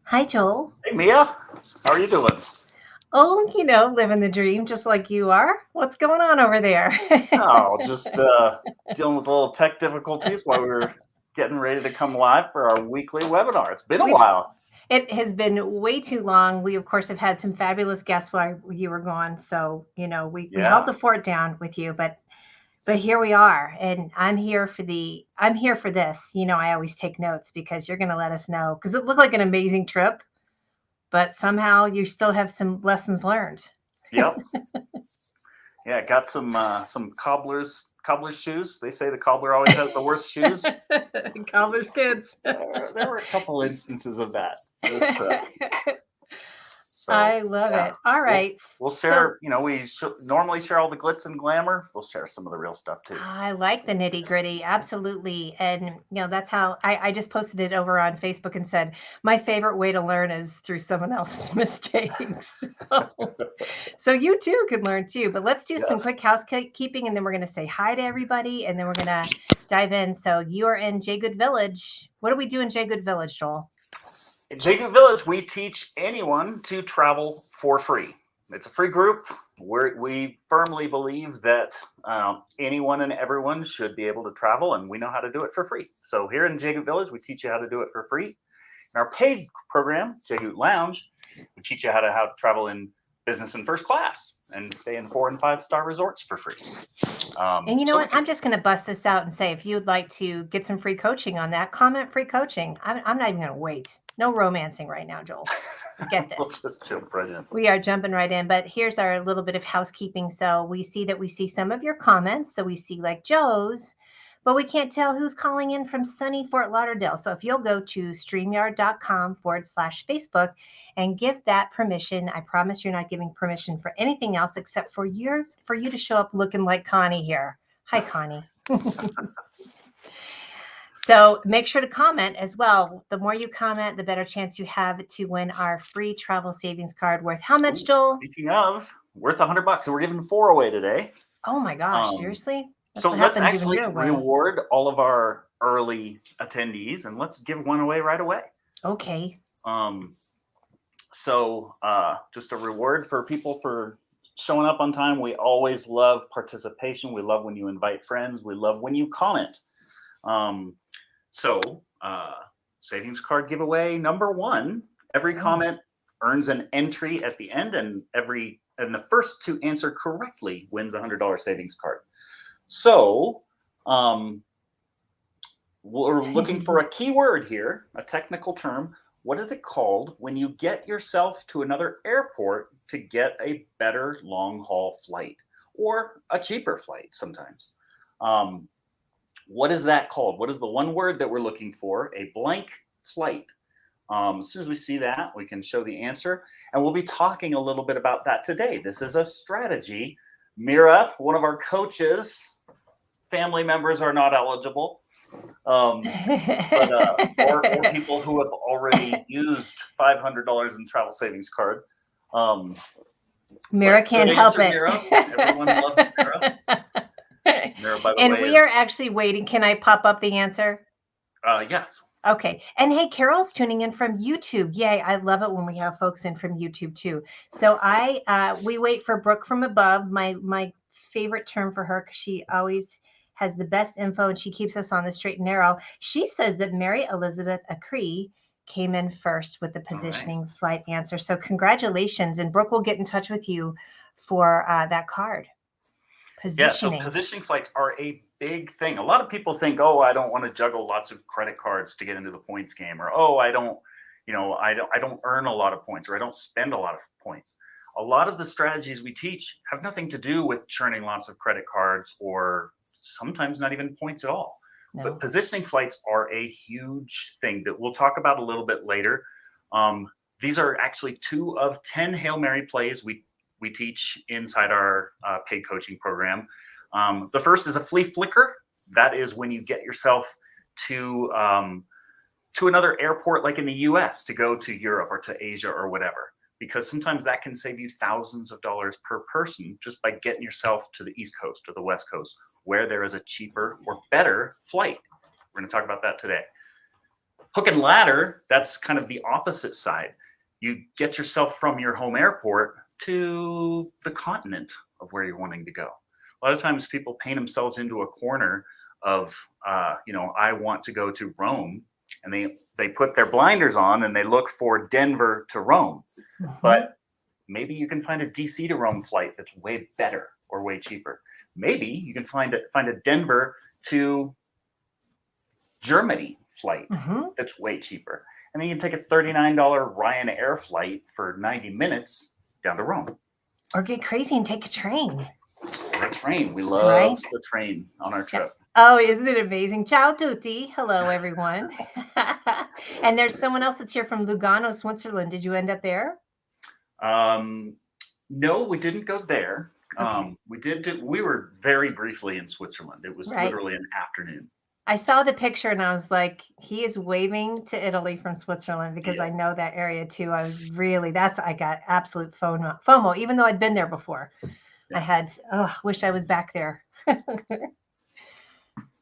Hi, Joel. Hey, Mia. How are you doing? Oh, living the dream just like you are. What's going on over there? Oh, just dealing with a little tech difficulties while we were getting ready to come live for our weekly webinar. It's been a We've while. It has been way too long. We of course have had some fabulous guests while you were gone. So, we held Yeah. the fort down with you, but here we are. And I'm here for this. I always take notes because you're gonna let us know because it looked like an amazing trip, but somehow you still have some lessons learned. Yep. Yeah, got some cobbler's shoes. They say the cobbler always has the worst shoes. Cobbler's kids. There were a couple instances of that this trip. So I love yeah, it. All we'll right. we'll So share. We normally share all the glitz and glamour. We'll share some of the real stuff too. I like the nitty gritty. Absolutely. And, that's how I just posted it over on Facebook and said, my favorite way to learn is through someone else's mistakes. So you too can learn too. But let's do some Yes. quick housekeeping and then we're going to say hi to everybody and then we're going to dive in. So you are in JGOOT Village. What do we do in JGOOT Village, Joel? In JGOOT Village, we teach anyone to travel for free. It's a free group. We firmly believe that anyone and everyone should be able to travel, and we know how to do it for free. So here in JGOOT Village, we teach you how to do it for free. In our paid program, JGOOT Lounge, we teach you how to travel in business and first class and stay in 4- and 5-star resorts for free. And you know what? I'm just going to bust this out and say if you'd like to get some free coaching on that, comment free coaching. I'm not even going to wait. No romancing right now, Joel. Get this. We'll just jump right in. We are jumping right in, but here's our little bit of housekeeping. So we see some of your comments. So we see like Joe's, but we can't tell who's calling in from sunny Fort Lauderdale. So if you'll go to streamyard.com/Facebook and give that permission, I promise you're not giving permission for anything else except for you to show up looking like Connie here. Hi, Connie. So make sure to comment as well. The more you comment, the better chance you have to win our free travel savings card worth how much, Joel? Speaking of, worth $100. So we're giving 4 away today. Oh my gosh, seriously? That's So what let's happens when actually you're away. reward all of our early attendees, and let's give one away right away. Okay. So just a reward for people for showing up on time. We always love participation. We love when you invite friends. We love when you comment. So savings card giveaway number 1. Every comment earns an entry at the end, and the first to answer correctly wins a $100 savings card. So we're looking for a keyword here, a technical term. What is it called when you get yourself to another airport to get a better long-haul flight or a cheaper flight sometimes? What is that called? What is the one word that we're looking for? A blank flight. As soon as we see that, we can show the answer. And we'll be talking a little bit about that today. This is a strategy. Mira, one of our coaches, family members are not eligible. Or people who have already used $500 in travel savings card. Mira can't help it. Mira. Everyone loves Mira. Mira, by the and way, we are actually waiting. Can I pop up the answer? Yes. Okay. And hey, Carol's tuning in from YouTube. Yay. I love it when we have folks in from YouTube too. So we wait for Brooke from above, my favorite term for her, because she always has the best info and she keeps us on the straight and narrow. She says that Mary Elizabeth Acree came in first with the positioning flight answer. So congratulations. And Brooke will get in touch with you for that card. Positioning. Yeah, so positioning flights are a big thing. A lot of people think, oh, I don't want to juggle lots of credit cards to get into the points game, or oh, I don't earn a lot of points, or I don't spend a lot of points. A lot of the strategies we teach have nothing to do with churning lots of credit cards, or sometimes not even points at all. No. But positioning flights are a huge thing that we'll talk about a little bit later. These are actually 2 of 10 Hail Mary plays we teach inside our paid coaching program. The first is a flea flicker. That is when you get yourself to another airport, like in the US, to go to Europe or to Asia or whatever, because sometimes that can save you thousands of dollars per person just by getting yourself to the East Coast or the West Coast, where there is a cheaper or better flight. We're going to talk about that today. Hook and ladder, that's kind of the opposite side. You get yourself from your home airport to the continent of where you're wanting to go. A lot of times people paint themselves into a corner of, I want to go to Rome, and they put their blinders on and they look for Denver to Rome. But maybe you can find a DC to Rome flight that's way better or way cheaper. Maybe you can find a Denver to Germany flight that's way cheaper. And then you can take a $39 Ryanair flight for 90 minutes down to Rome. Or get crazy and take a train. Or a train. We love the train on our trip. Oh, isn't it amazing? Ciao tutti. Hello, everyone. And there's someone else that's here from Lugano, Switzerland. Did you end up there? No, we didn't go there. Okay. We were very briefly in Switzerland. It was literally an afternoon. I saw the picture and I was like, he is waving to Italy from Switzerland, because I know that area too. I got absolute FOMO, even though I'd been there before. Yeah. Wish I was back there.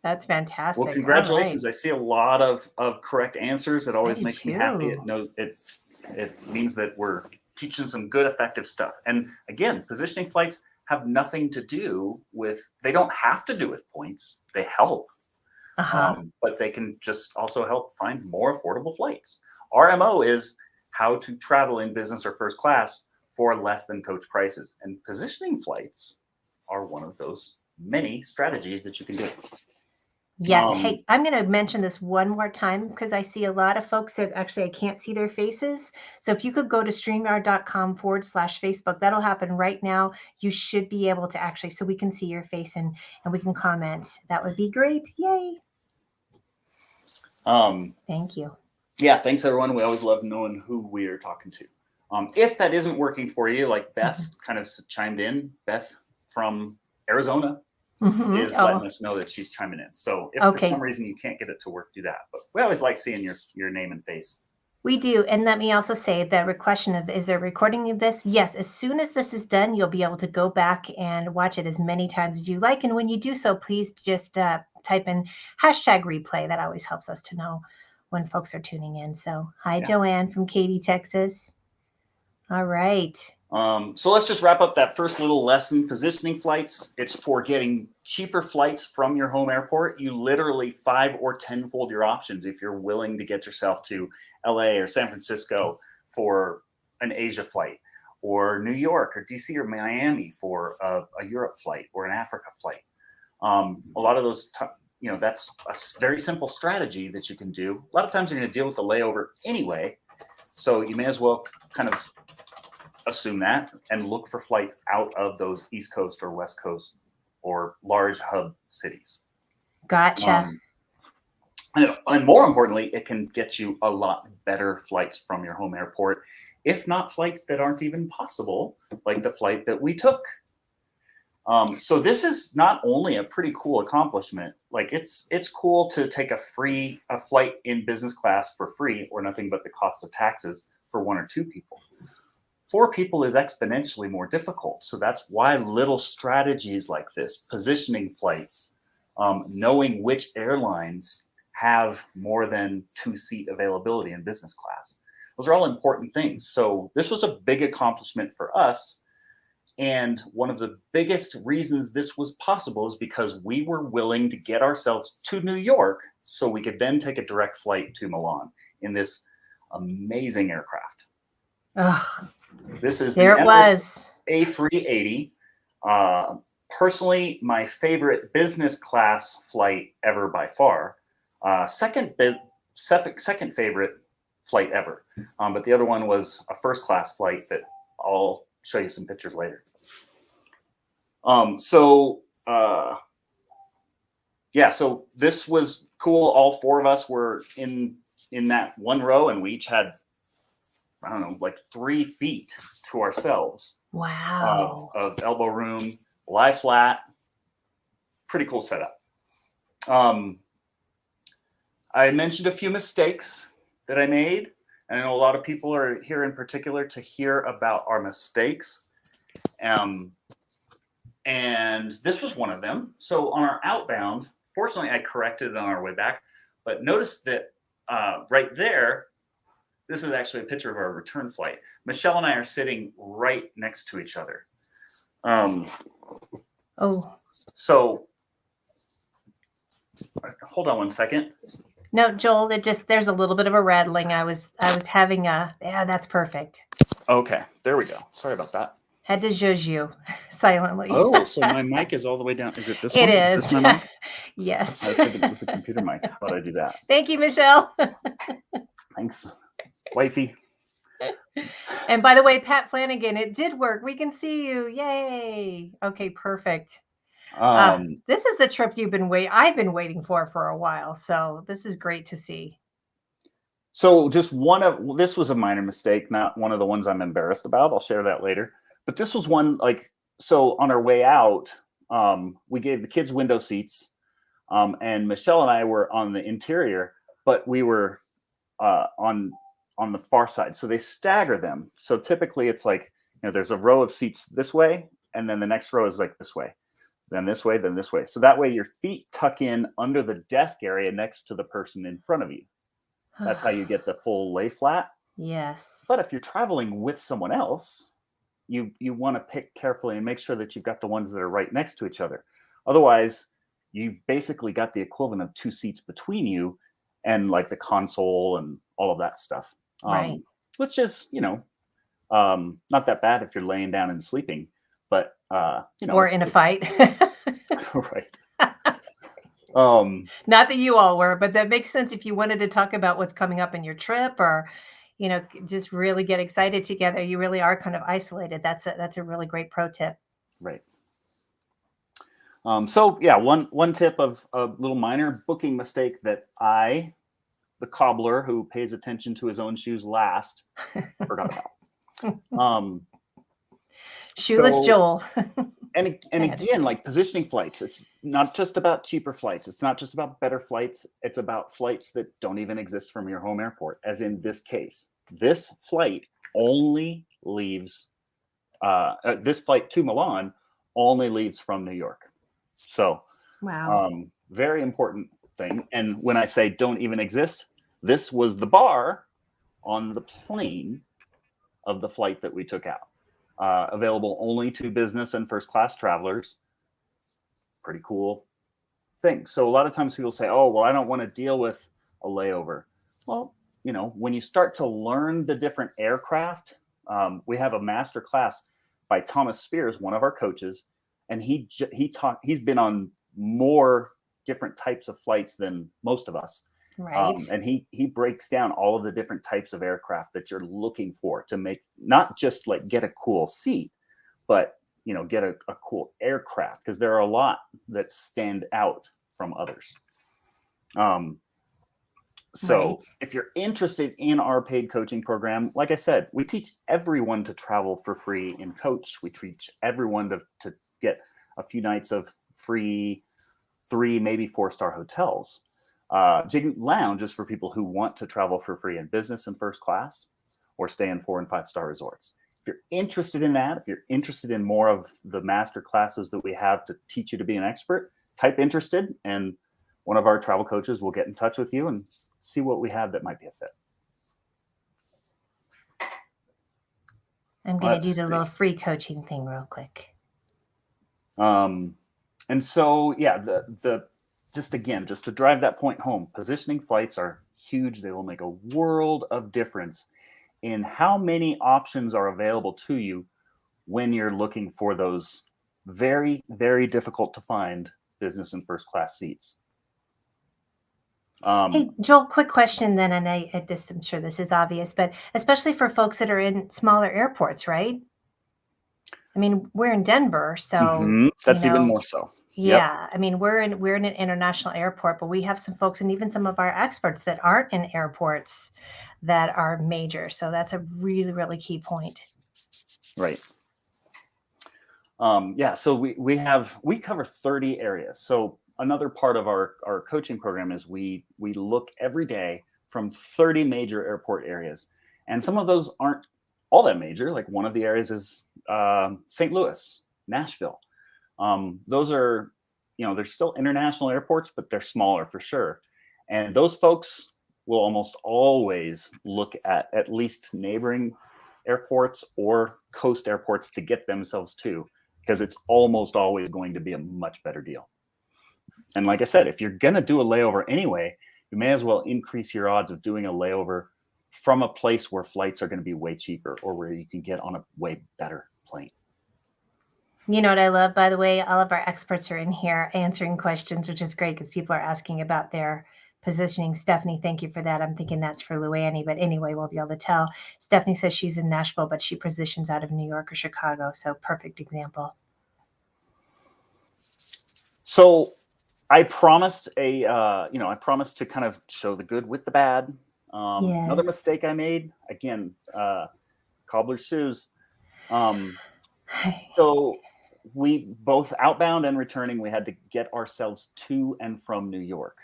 That's fantastic. Well, congratulations. Right. I see a lot of correct answers. It always makes me happy. It means that we're teaching some good, effective stuff. And again, positioning flights have nothing to do with, they don't have to do with points. They help. But they can just also help find more affordable flights. Our MO is how to travel in business or first class for less than coach prices. And positioning flights are one of those many strategies that you can do. Yes. Hey, I'm going to mention this one more time, because I see a lot of folks that actually I can't see their faces. So if you could go to StreamYard.com/Facebook, that'll happen right now. You should be able to actually, so we can see your face and we can comment. That would be great. Yay. Thank you. Yeah. Thanks, everyone. We always love knowing who we are talking to. If that isn't working for you, like Beth kind of chimed in, Beth from Arizona is letting us know that she's chiming in. So if for some reason you can't get it to work, do that. But we always like seeing your name and face. We do. And let me also say that question of, is there a recording of this? Yes. As soon as this is done, you'll be able to go back and watch it as many times as you like. And when you do so, please just type in #replay. That always helps us to know when folks are tuning in. So hi, Joanne from Katy, Texas. All right. So let's just wrap up that first little lesson. Positioning flights, it's for getting cheaper flights from your home airport. You literally 5 or 10-fold your options if you're willing to get yourself to LA or San Francisco for an Asia flight, or New York or DC or Miami for a Europe flight or an Africa flight. A lot of those, that's a very simple strategy that you can do. A lot of times you're going to deal with the layover anyway, so you may as well kind of assume that and look for flights out of those East Coast or West Coast or large hub cities. Gotcha. And more importantly, it can get you a lot better flights from your home airport, if not flights that aren't even possible, like the flight that we took. So this is not only a pretty cool accomplishment, like it's cool to take a flight in business class for free or nothing but the cost of taxes for 1 or 2 people. 4 people is exponentially more difficult. So that's why little strategies like this, positioning flights, knowing which airlines have more than 2-seat availability in business class. Those are all important things. So this was a big accomplishment for us. And one of the biggest reasons this was possible is because we were willing to get ourselves to New York so we could then take a direct flight to Milan in this amazing aircraft. This is the Emirates A380. Personally, my favorite business class flight ever by far. Second favorite flight ever. But the other one was a first class flight that I'll show you some pictures later. So this was cool. All 4 of us were in that one row, and we each had, I don't know, like 3 feet to ourselves. Wow. Of elbow room, lie flat. Pretty cool setup. I mentioned a few mistakes that I made. And I know a lot of people are here in particular to hear about our mistakes. And this was one of them. So on our outbound, fortunately, I corrected it on our way back. But notice that right there, this is actually a picture of our return flight. Michelle and I are sitting right next to each other. So hold on one second. No, Joel, there's a little bit of a rattling. I was having yeah, that's perfect. Okay, there we go. Sorry about that. Had to judge you silently. Oh, so my mic is all the way down. Is it this one? It is. Is this my mic? Yes. I was thinking it was the computer mic. Thought I'd do that. Thank you, Michelle. Thanks, wifey. And by the way, Pat Flanagan, it did work. We can see you. Yay. Okay, perfect. This is the trip I've been waiting for a while. So this is great to see. So just this was a minor mistake, not one of the ones I'm embarrassed about. I'll share that later. But this was one, so on our way out, we gave the kids window seats, and Michelle and I were on the interior, but we were on the far side. So they stagger them. So typically it's there's a row of seats this way, and then the next row is this way, then this way, then this way. So that way your feet tuck in under the desk area next to the person in front of you. That's how you get the full lay flat. Yes. But if you're traveling with someone else, you want to pick carefully and make sure that you've got the ones that are right next to each other. Otherwise, you've basically got the equivalent of 2 seats between you and the console and all of that stuff. Right. Which is, not that bad if you're laying down and sleeping, but or in a fight. Right. Not that you all were, but that makes sense if you wanted to talk about what's coming up in your trip, or just really get excited together. You really are kind of isolated. That's a really great pro tip. Right. So yeah, one tip of a little minor booking mistake that the cobbler who pays attention to his own shoes last, forgot about. Shoeless Joel. And again, positioning flights, it's not just about cheaper flights. It's not just about better flights. It's about flights that don't even exist from your home airport. As in this case, this flight only leaves, this flight to Milan only leaves from New York. So, wow. Very important thing. And when I say don't even exist, this was the bar on the plane of the flight that we took out. Available only to business and first class travelers. Pretty cool thing. So a lot of times people say, oh, well, I don't want to deal with a layover. Well, when you start to learn the different aircraft, we have a master class by Thomas Spears, one of our coaches, and he's been on more different types of flights than most of us. Right. And he breaks down all of the different types of aircraft that you're looking for to make, not just get a cool seat, but get a cool aircraft, because there are a lot that stand out from others. So right. If you're interested in our paid coaching program, like I said, we teach everyone to travel for free in Coach. We teach everyone to get a few nights of free 3, maybe 4-star hotels. JGOOT Lounge is for people who want to travel for free in business and first class, or stay in 4- and 5-star resorts. If you're interested in that, if you're interested in more of the master classes that we have to teach you to be an expert, type interested, and one of our travel coaches will get in touch with you and see what we have that might be a fit. I'm going to do the little free coaching thing real quick. And so, yeah, just to drive that point home, positioning flights are huge. They will make a world of difference in how many options are available to you when you're looking for those very, very difficult to find business and first class seats. Hey, Joel, quick question then, and I'm sure this is obvious, but especially for folks that are in smaller airports, right? I mean, we're in Denver, so that's even more so. Yeah, yep. I mean, we're in an international airport, but we have some folks, and even some of our experts that aren't in airports that are major. So that's a really, really key point. Right. Yeah. So we cover 30 areas. So another part of our coaching program is we look every day from 30 major airport areas, and some of those aren't all that major. Like one of the areas is St. Louis, Nashville. Those are, they're still international airports, but they're smaller for sure. And those folks, will almost always look at least neighboring airports or coast airports to get themselves to, because it's almost always going to be a much better deal. And like I said, if you're going to do a layover anyway, you may as well increase your odds of doing a layover from a place where flights are going to be way cheaper or where you can get on a way better plane. You know what I love, by the way? All of our experts are in here answering questions, which is great because people are asking about their positioning. Stephanie, thank you for that. I'm thinking that's for Luanny, but anyway, we'll be able to tell. Stephanie says she's in Nashville, but she positions out of New York or Chicago. So perfect example. So I promised I promised to kind of show the good with the bad. Another Yes. mistake I made, again, cobbler's shoes. So we both outbound and returning, we had to get ourselves to and from New York,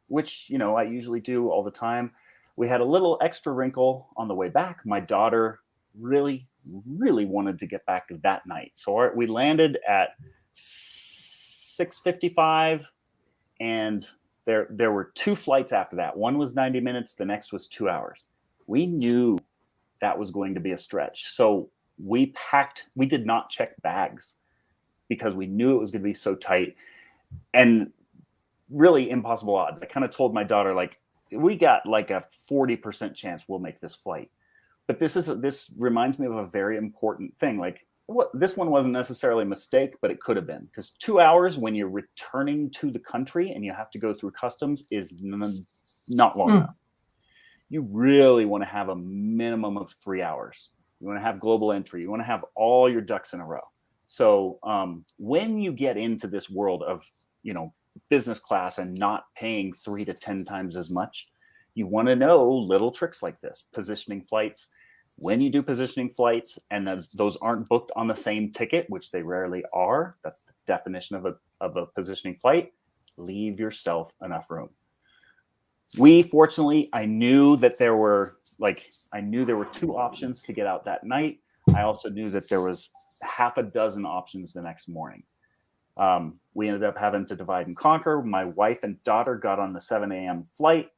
which, I usually do all the time. We had a little extra wrinkle on the way back. My daughter really, really wanted to get back that night. So we landed at 6:55, and there were 2 flights after that. One was 90 minutes. The next was 2 hours. We knew that was going to be a stretch. So we did not check bags because we knew it was going to be so tight and really impossible odds. I kind of told my daughter, like, we got like a 40% chance we'll make this flight. But this reminds me of a very important thing. Like, this one wasn't necessarily a mistake, but it could have been, because 2 hours when you're returning to the country and you have to go through customs is not long enough. You really want to have a minimum of 3 hours. You want to have global entry. You want to have all your ducks in a row. So when you get into this world of, business class and not paying 3 to 10 times as much, you want to know little tricks like this, positioning flights. When you do positioning flights and those aren't booked on the same ticket, which they rarely are, that's the definition of a positioning flight, leave yourself enough room. Fortunately, I knew there were 2 options to get out that night. I also knew that there was half a dozen options the next morning. We ended up having to divide and conquer. My wife and daughter got on the 7 a.m. flight.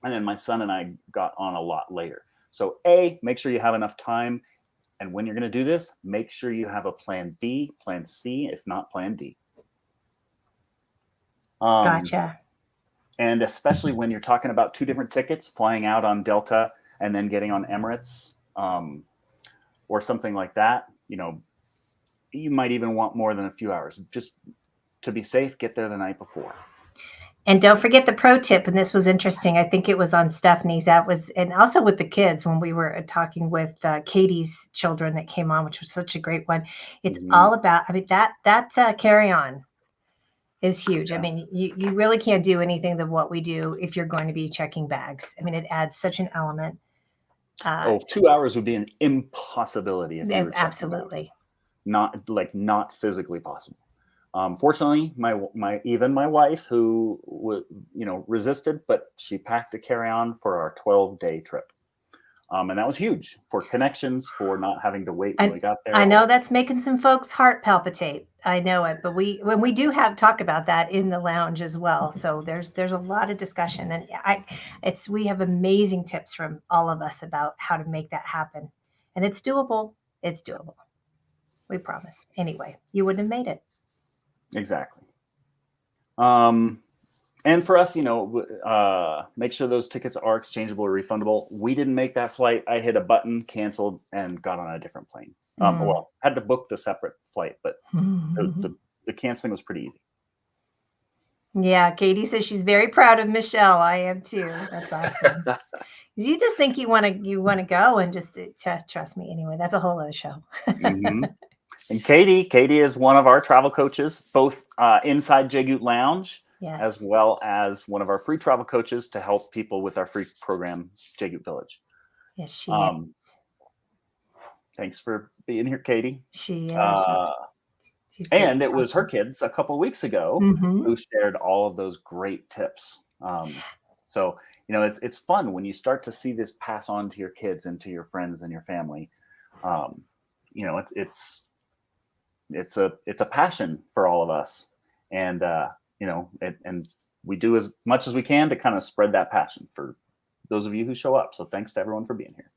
And then my son and I got on a lot later. So make sure you have enough time. And when you're going to do this, make sure you have a plan B, plan C, if not plan D. Gotcha. And especially when you're talking about 2 different tickets, flying out on Delta and then getting on Emirates or something like that, you might even want more than a few hours. Just to be safe, get there the night before. And don't forget the pro tip, and this was interesting. I think it was on Stephanie's. And also with the kids when we were talking with Katie's children that came on, which was such a great one. It's all about, that carry-on is huge. Yeah. I mean, you really can't do anything than what we do if you're going to be checking bags. I mean, it adds such an element. 2 hours would be an impossibility if you were absolutely not physically possible. Fortunately, my wife, who resisted, but she packed a carry-on for our 12-day trip. And that was huge for connections, for not having to wait when we got there. I know that's making some folks' heart palpitate. I know it, but when we do talk about that in the lounge as well. So there's a lot of discussion, and we have amazing tips from all of us about how to make that happen, and it's doable. It's doable. We promise. Anyway, you wouldn't have made it. Exactly. And for us, make sure those tickets are exchangeable or refundable. We didn't make that flight. I hit a button, canceled, and got on a different plane. Well, had to book the separate flight, but the canceling was pretty easy. Yeah, Katie says she's very proud of Michelle. I am too. That's awesome. You just think you want to go and just trust me. Anyway, that's a whole other show. And Katie is one of our travel coaches, both inside JGOOT Lounge, yes, as well as one of our free travel coaches to help people with our free program, JGOOT Village. Yes, she is. Thanks for being here, Katie. She is. And it was her kids a couple of weeks ago who shared all of those great tips. So, it's fun when you start to see this pass on to your kids and to your friends and your family. It's a passion for all of us, and and we do as much as we can to kind of spread that passion for those of you who show up. So thanks to everyone for being here.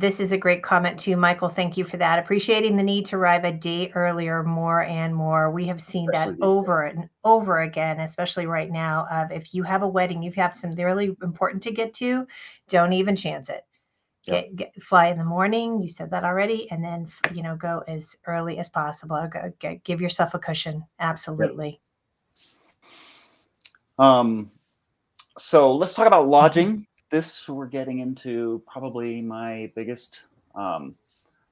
This is a great comment too, Michael. Thank you for that. Appreciating the need to arrive a day earlier more and more. We have seen Especially that these over and over again, especially right now. If you have a wedding, you have something really important to get to, don't even chance it. Fly in the morning. You said that already, and then go as early as possible. Give yourself a cushion. Absolutely. So let's talk about lodging. This we're getting into probably my biggest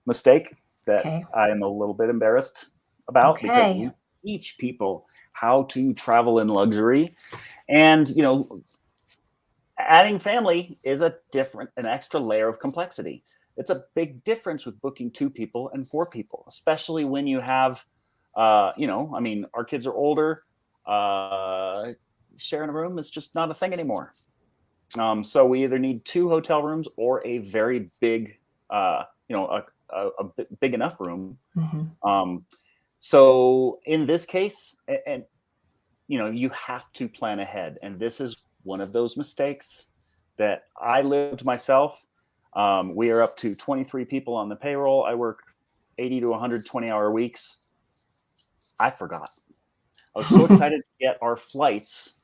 mistake that I am a little bit embarrassed about, because we teach people how to travel in luxury, and adding family is an extra layer of complexity. It's a big difference with booking 2 people and 4 people, especially when you have, our kids are older. Sharing a room is just not a thing anymore. So we either need 2 hotel rooms or a very big, a big enough room. So in this case, and you have to plan ahead, and this is one of those mistakes that I lived myself. We are up to 23 people on the payroll. I work 80 to 120-hour weeks. I forgot. I was so excited to get our flights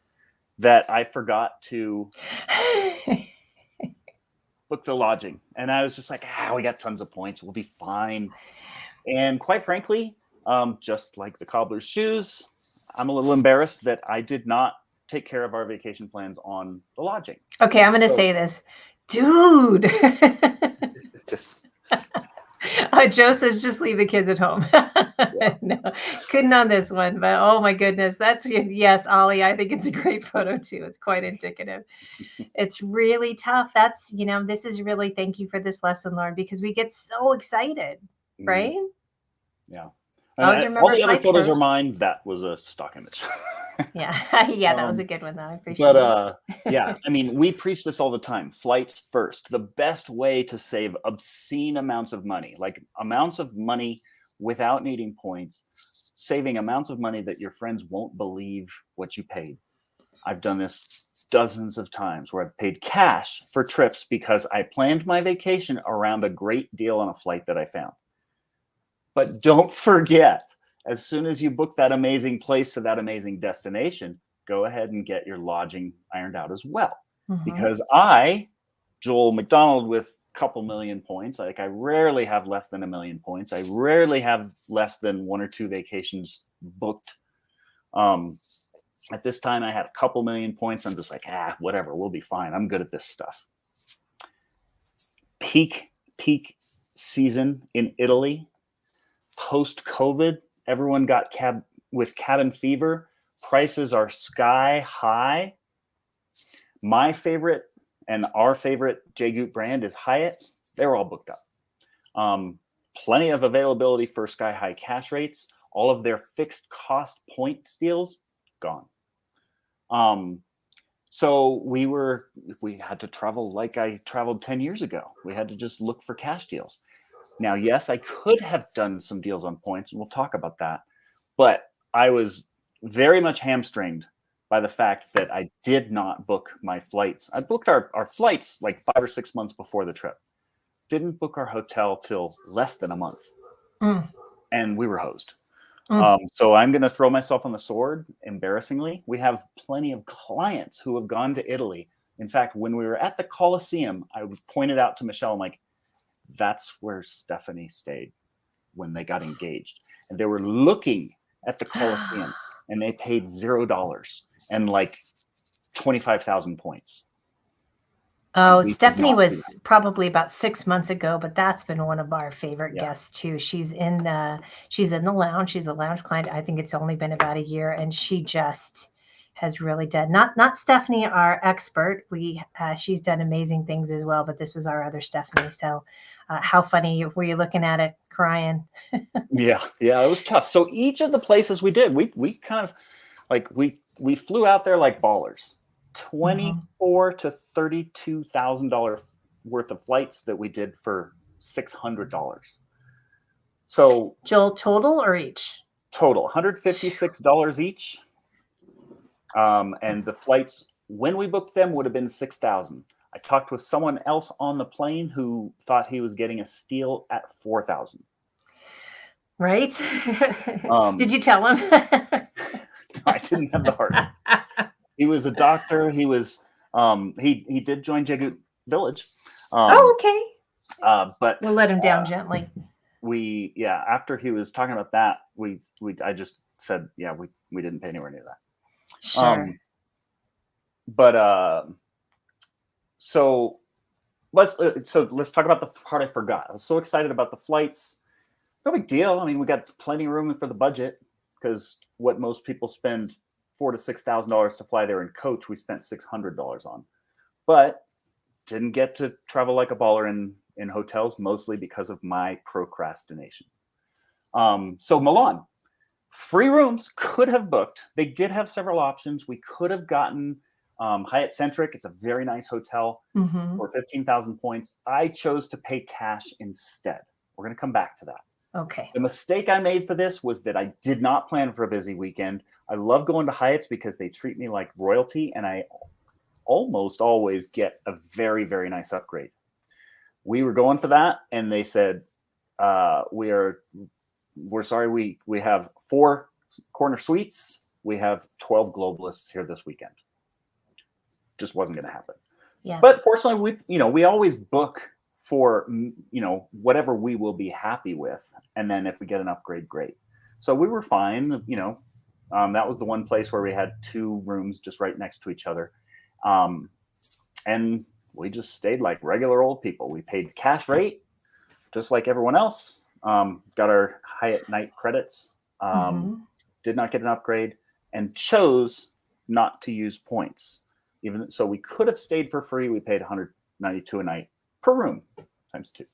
that I forgot to book the lodging. And I was just like, we got tons of points. We'll be fine. And quite frankly, just like the cobbler's shoes, I'm a little embarrassed that I did not take care of our vacation plans on the lodging. Okay, I'm going to say this. Dude. Joe says just leave the kids at home. No, couldn't on this one, but oh my goodness, yes, Ollie, I think it's a great photo too. It's quite indicative. It's really tough. That's, this is really, thank you for this lesson learned, because we get so excited, right? Yeah. All the other photos are mine. That was a stock image. Yeah, that was a good one though. I appreciate it. We preach this all the time. Flights first. The best way to save obscene amounts of money, like amounts of money without needing points, saving amounts of money that your friends won't believe what you paid. I've done this dozens of times where I've paid cash for trips because I planned my vacation around a great deal on a flight that I found. But don't forget, as soon as you book that amazing place to that amazing destination, go ahead and get your lodging ironed out as well. Because Joel McDonald, with a couple million points, I rarely have less than 1 million points. I rarely have less than 1 or 2 vacations booked. At this time, I had a couple million points. I'm just like, whatever, we'll be fine. I'm good at this stuff. Peak season in Italy. Post-COVID, everyone got cabin fever. Prices are sky high. My favorite and our favorite JGOOT brand is Hyatt. They're all booked up. Plenty of availability for sky high cash rates. All of their fixed cost point deals gone. So we had to travel like I traveled 10 years ago. We had to just look for cash deals. Now, yes, I could have done some deals on points, and we'll talk about that. But I was very much hamstringed by the fact that I did not book my flights. I booked our flights like 5 or 6 months before the trip. Didn't book our hotel till less than a month. And we were hosed. So I'm going to throw myself on the sword, embarrassingly. We have plenty of clients who have gone to Italy. In fact, when we were at the Colosseum, I pointed out to Michelle, I'm like, that's where Stephanie stayed when they got engaged. And they were looking at the Colosseum and they paid $0 and like 25,000 points. Oh, Stephanie was probably about 6 months ago, but that's been one of our favorite guests too. She's in the lounge. She's a lounge client. I think it's only been about a year, and she just has really done, not Stephanie, our expert. She's done amazing things as well, but this was our other Stephanie. So how funny were you looking at it crying? Yeah, it was tough. So each of the places we did, we kind of like, we flew out there like ballers. $24,000 to $32,000 worth of flights that we did for $600. So Joel, total or each? Total, $156 each. And the flights, when we booked them, would have been $6,000. I talked with someone else on the plane who thought he was getting a steal at $4,000. Right? Did you tell him? I didn't have the heart. He was a doctor. He was he did join JGOOT Village. Oh, okay. But We'll let him down gently. After he was talking about that, I just said, yeah, we didn't pay anywhere near that. Sure. So let's talk about the part I forgot. I was so excited about the flights. No big deal. I mean, we got plenty of room for the budget, because what most people spend $4,000 to $6,000 to fly there in coach, we spent $600 on. But didn't get to travel like a baller in hotels, mostly because of my procrastination. So Milan, free rooms, could have booked. They did have several options. We could have gotten Hyatt Centric. It's a very nice hotel for 15,000 points. I chose to pay cash instead. We're going to come back to that. Okay. The mistake I made for this was that I did not plan for a busy weekend. I love going to Hyatt's because they treat me like royalty, and I almost always get a very, very nice upgrade. We were going for that, and they said, we're sorry, we have 4 corner suites. We have 12 globalists here this weekend. Just wasn't going to happen. Yeah. But fortunately, we always book for, whatever we will be happy with. And then if we get an upgrade, great. So we were fine. That was the one place where we had 2 rooms just right next to each other. And we just stayed like regular old people. We paid cash rate, just like everyone else. Got our Hyatt night credits, did not get an upgrade, and chose not to use points. Even so, we could have stayed for free. We paid $192 a night per room, times 2.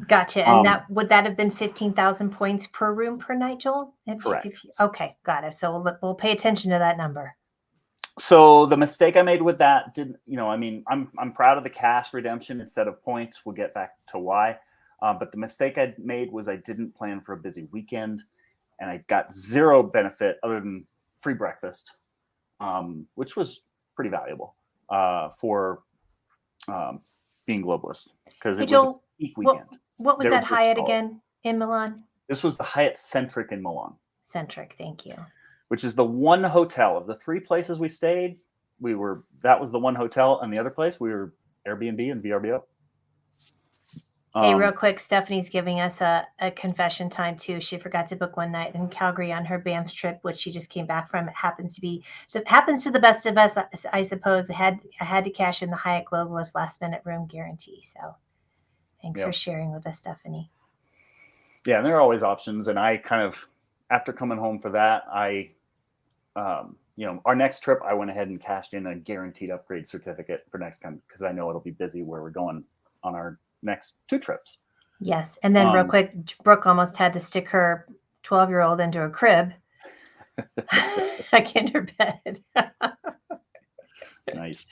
Gotcha. And would that have been 15,000 points per room per night, Joel? Correct. Okay, got it. So we'll pay attention to that number. So the mistake I made with that I'm proud of the cash redemption instead of points. We'll get back to why. But the mistake I made was I didn't plan for a busy weekend, and I got 0 benefit other than free breakfast, which was pretty valuable for being globalist, because it was a peak weekend. What was that Hyatt again in Milan? This was the Hyatt Centric in Milan. Centric, thank you. Which is the one hotel of the 3 places we stayed. That was the one hotel, and the other place we were Airbnb and VRBO. Hey, real quick, Stephanie's giving us a confession time too. She forgot to book one night in Calgary on her Banff trip, which she just came back from. It happens to the best of us, I suppose. I had to cash in the Hyatt Globalist last minute room guarantee. So thanks for sharing with us, Stephanie. Yeah, and there are always options. And I kind of, after coming home for that, our next trip, I went ahead and cashed in a guaranteed upgrade certificate for next time, because I know it'll be busy where we're going on our next 2 trips. Yes. And then real quick, Brooke almost had to stick her 12-year-old into a crib. Like in her bed. Nice.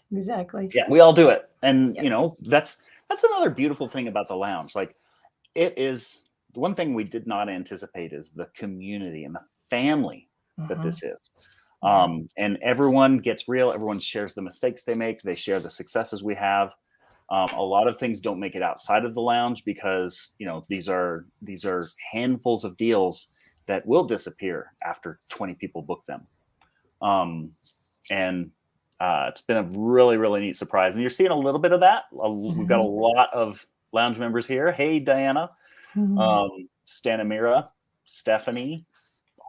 Exactly. Yeah, we all do it. And that's another beautiful thing about the lounge. Like, it is, the one thing we did not anticipate is the community and the family that this is. And everyone gets real. Everyone shares the mistakes they make. They share the successes we have. A lot of things don't make it outside of the lounge because, these are handfuls of deals that will disappear after 20 people book them. And it's been a really, really neat surprise. And you're seeing a little bit of that. We've got a lot of lounge members here. Hey, Diana, Stanimira, Stephanie,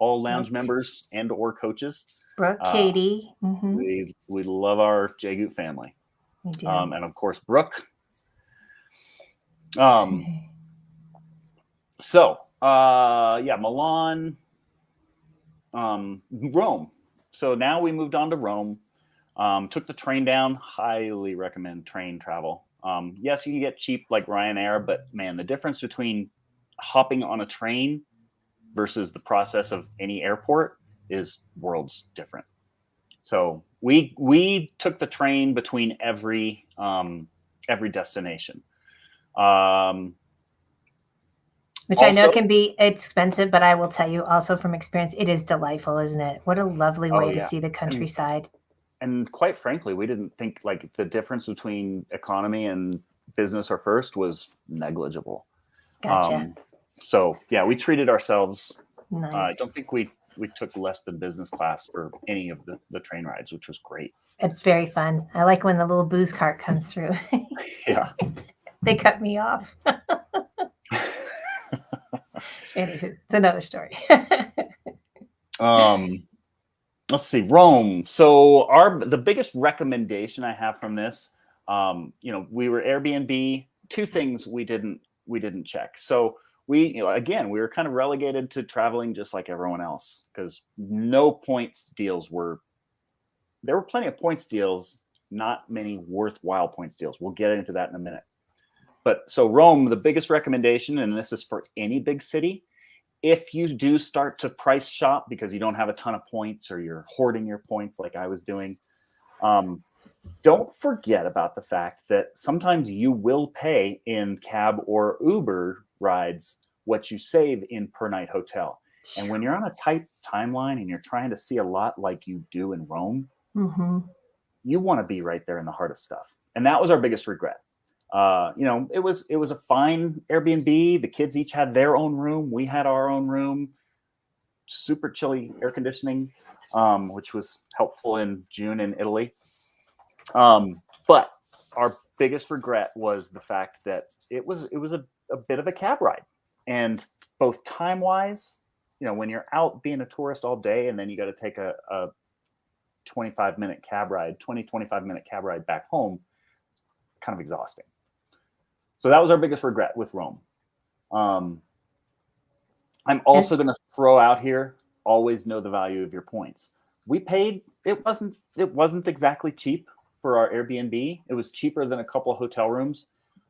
all lounge members and or coaches. Brooke, Katie. We love our JGOOT family. We do. And of course, Brooke. Milan, Rome. So now we moved on to Rome. Took the train down. Highly recommend train travel. Yes, you can get cheap like Ryanair, but man, the difference between hopping on a train versus the process of any airport is worlds different. So we took the train between every destination. Which I know can be expensive, but I will tell you also from experience, it is delightful, isn't it? What a lovely way to see the countryside. And quite frankly, we didn't think like the difference between economy and business or first was negligible. Gotcha. So yeah, we treated ourselves. Nice. I don't think we took less than business class for any of the train rides, which was great. It's very fun. I like when the little booze cart comes through. Yeah. They cut me off. Anywho, it's another story. Let's see, Rome. So the biggest recommendation I have from this, we were Airbnb. Two things we didn't check. So we were kind of relegated to traveling just like everyone else because no points deals there were plenty of points deals, not many worthwhile points deals. We'll get into that in a minute. But so Rome, the biggest recommendation, and this is for any big city, if you do start to price shop because you don't have a ton of points or you're hoarding your points like I was doing, don't forget about the fact that sometimes you will pay in cab or Uber rides what you save in per night hotel. And when you're on a tight timeline and you're trying to see a lot like you do in Rome, you want to be right there in the heart of stuff. And that was our biggest regret. It was a fine Airbnb. The kids each had their own room. We had our own room. Super chilly air conditioning, which was helpful in June in Italy. But our biggest regret was the fact that it was a bit of a cab ride, and both time wise, when you're out being a tourist all day and then you got to take a 25 minute cab ride back home, kind of exhausting. So that was our biggest regret with Rome. I'm also going to throw out here, always know the value of your points. We paid, it wasn't exactly cheap for our Airbnb. It was cheaper than a couple of hotel rooms,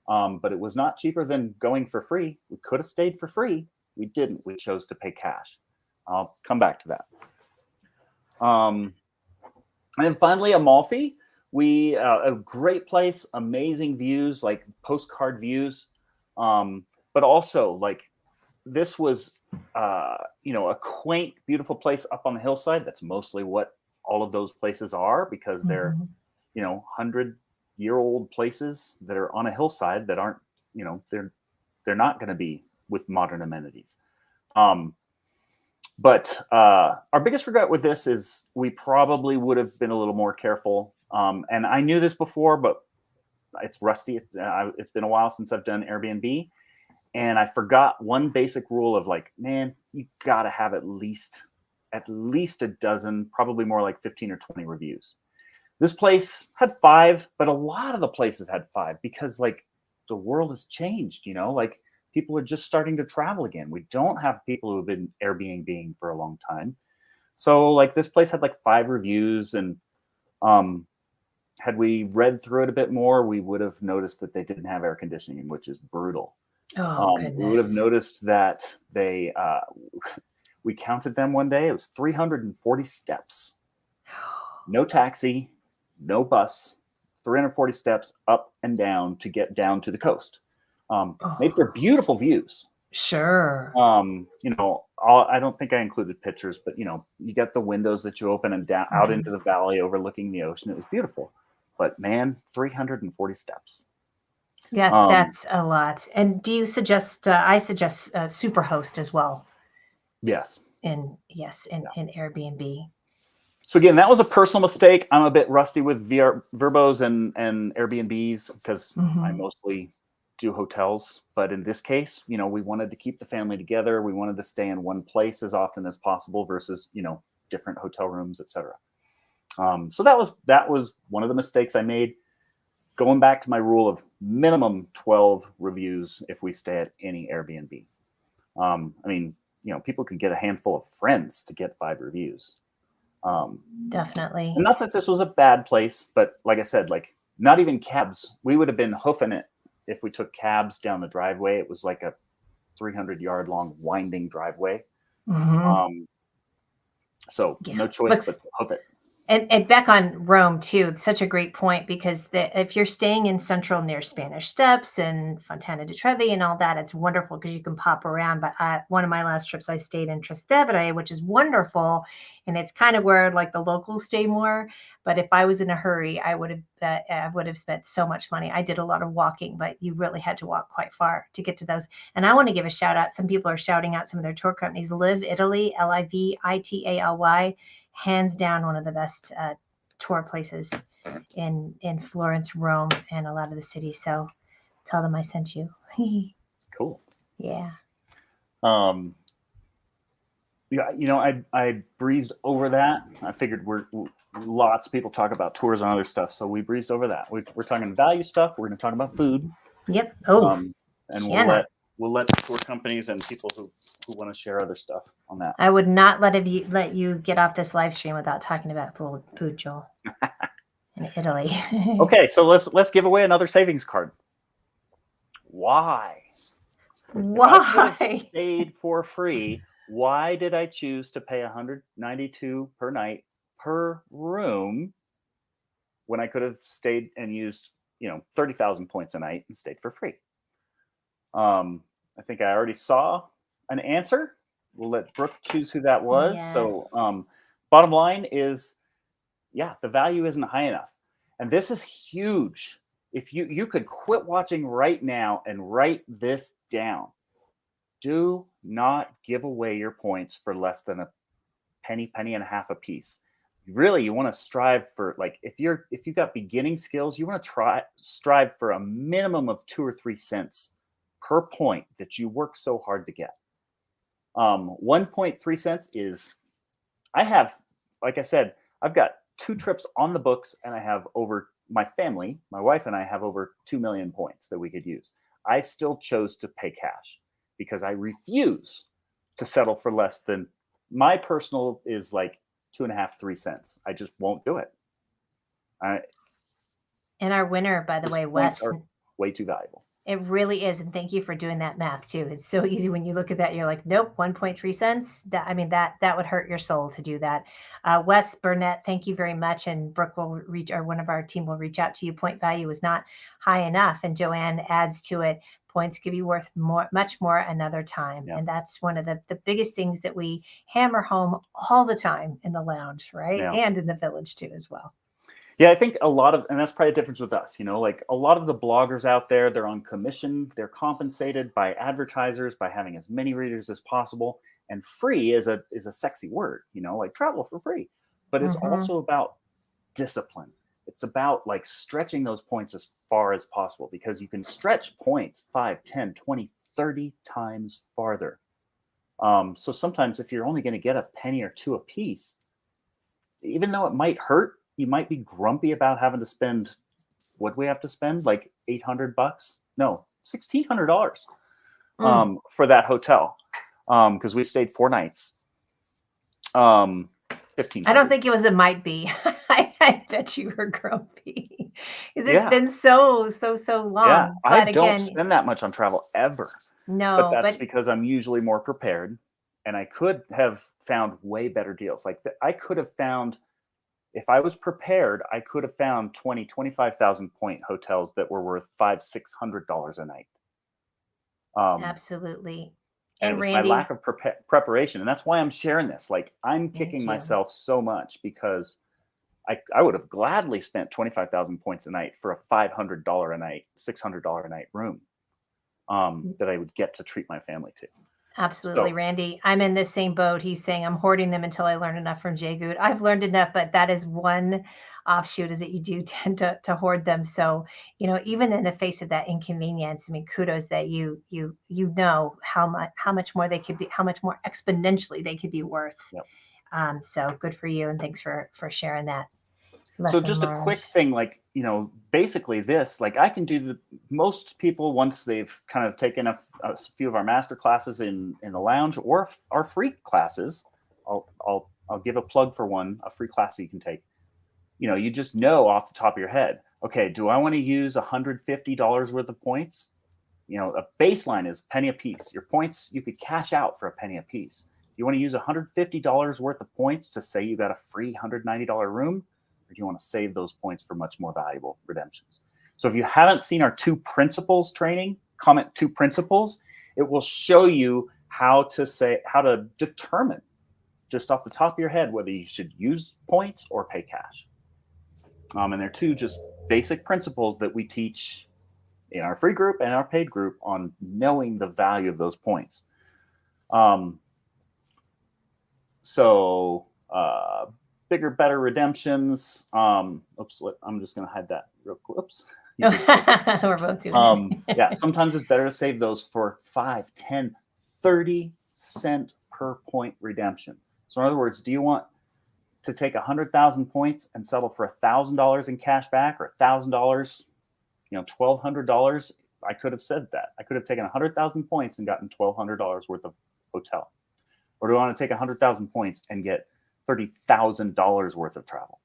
but it was not cheaper than going for free. We could have stayed for free. We didn't. We chose to pay cash. I'll come back to that. And then finally, Amalfi. A great place, amazing views, like postcard views. But also like this was, a quaint, beautiful place up on the hillside. That's mostly what all of those places are because they're, 100-year-old places that are on a hillside that aren't, they're not going to be with modern amenities. But our biggest regret with this is we probably would have been a little more careful. And I knew this before, but it's rusty. It's been a while since I've done Airbnb. And I forgot one basic rule of like, man, you got to have at least a dozen, probably more like 15 or 20 reviews. This place had 5, but a lot of the places had 5 because like the world has changed, like people are just starting to travel again. We don't have people who have been Airbnb-ing for a long time. So like this place had like 5 reviews, and had we read through it a bit more, we would have noticed that they didn't have air conditioning, which is brutal. Goodness. We would have noticed that they, we counted them one day. It was 340 steps. No taxi, no bus, 340 steps up and down to get down to the coast. Made for beautiful views. Sure. I don't think I included pictures, but you get the windows that you open and down out into the valley overlooking the ocean. It was beautiful, but man, 340 steps. Yeah, that's a lot. And do you suggest? I suggest Superhost as well. Yes. In Airbnb. So again, that was a personal mistake. I'm a bit rusty with Verbos and Airbnbs because I mostly do hotels. But in this case, we wanted to keep the family together. We wanted to stay in one place as often as possible versus, different hotel rooms, etc. So that was one of the mistakes I made. Going back to my rule of minimum 12 reviews if we stay at any Airbnb. People could get a handful of friends to get 5 reviews. Definitely. And not that this was a bad place, but like I said, like not even cabs. We would have been hoofing it if we took cabs down the driveway. It was like a 300-yard long winding driveway. So no choice but to hoof it. And back on Rome too, it's such a great point because if you're staying in central near Spanish Steps and Fontana di Trevi and all that, it's wonderful because you can pop around. But one of my last trips, I stayed in Trastevere, which is wonderful, and it's kind of where like the locals stay more. But if I was in a hurry, I would have spent so much money. I did a lot of walking, but you really had to walk quite far to get to those. And I want to give a shout out. Some people are shouting out some of their tour companies. Live Italy, Livitally, hands down one of the best tour places in Florence, Rome, and a lot of the cities. So tell them I sent you. Cool. Yeah. Yeah, I breezed over that. I figured lots of people talk about tours and other stuff, so we breezed over that. We're talking value stuff. We're going to talk about food. Yep. Oh, and Shanna. we'll let tour companies and people who want to share other stuff on that. I would not let you get off this live stream without talking about food, Joel. In Italy. Okay, so let's give away another savings card. Why? Why? If I could have stayed for free, why did I choose to pay $192 per night per room when I could have stayed and used 30,000 points a night and stayed for free? I think I already saw an answer. We'll let Brooke choose who that was. Yes. So bottom line is, the value isn't high enough. And this is huge. If you could quit watching right now and write this down. Do not give away your points for less than a penny and a half a piece. Really, you want to strive for, like, if you've got beginning skills, you want to strive for a minimum of 2 or 3 cents per point that you work so hard to get. 1.3 cents is, like I said, I've got 2 trips on the books, and I have over my family, my wife and I have over 2 million points that we could use. I still chose to pay cash because I refuse to settle for less than, my personal is like 2.5, 3 cents. I just won't do it. And our winner, by the way, Wes, are way too valuable. It really is. And thank you for doing that math too. It's so easy when you look at that. You're like, nope, 1.3 cents. That would hurt your soul to do that. Wes Burnett, thank you very much. And Brooke will one of our team will reach out to you. Point value is not high enough. And Joanne adds to it, points could be worth much more another time. Yeah. And that's one of the biggest things that we hammer home all the time in the lounge, right? Yeah. And in the village too, as well. Yeah, I think and that's probably a difference with us, like a lot of the bloggers out there, they're on commission, they're compensated by advertisers by having as many readers as possible. And free is a sexy word, like travel for free. But it's also about discipline. It's about like stretching those points as far as possible, because you can stretch points 5, 10, 20, 30 times farther. So sometimes if you're only going to get a penny or 2 a piece, even though it might hurt, you might be grumpy about having to spend, what do we have to spend? Like $800? No, $1,600 for that hotel. Because we stayed 4 nights. 15. I don't think it was a might be. I bet you were grumpy. Because it's been so long. Yeah, I don't spend that much on travel ever. No. But that's because I'm usually more prepared. And I could have found way better deals. Like I could have found, if I was prepared, I could have found 20, 25,000 point hotels that were worth $500, $600 a night. Absolutely. And it was Randy, my lack of preparation. And that's why I'm sharing this. Like, I'm kicking myself so much because I would have gladly spent 25,000 points a night for a $500 a night, $600 a night room that I would get to treat my family to. Absolutely, Randy. I'm in this same boat. He's saying I'm hoarding them until I learn enough from JGOOT. I've learned enough, but that is one offshoot, is that you do tend to hoard them. So, even in the face of that inconvenience, kudos that you know how much more they could be, how much more exponentially they could be worth. Yep. So good for you, and thanks for sharing that. So just a quick thing, like, basically this, like I can do most people, once they've kind of taken a few of our master classes in the lounge or our free classes, I'll give a plug for one, a free class that you can take. You just know off the top of your head, okay, do I want to use $150 worth of points? A baseline is penny a piece. Your points, you could cash out for a penny a piece. you want to use $150 worth of points to say you got a free $190 room, or do you want to save those points for much more valuable redemptions? So if you haven't seen our 2 principles training, comment 2 principles, it will show you how to determine just off the top of your head whether you should use points or pay cash. And they're 2 just basic principles that we teach in our free group and our paid group on knowing the value of those points. Bigger, better redemptions. Oops, I'm just going to hide that real quick. Oops. We're both doing it. Yeah, sometimes it's better to save those for 5, 10, 30 cent per point redemption. So in other words, do you want to take 100,000 points and settle for $1,000 in cash back, or $1,000, $1,200? I could have said that. I could have taken 100,000 points and gotten $1,200 worth of hotel. Or do I want to take 100,000 points and get $30,000 worth of travel?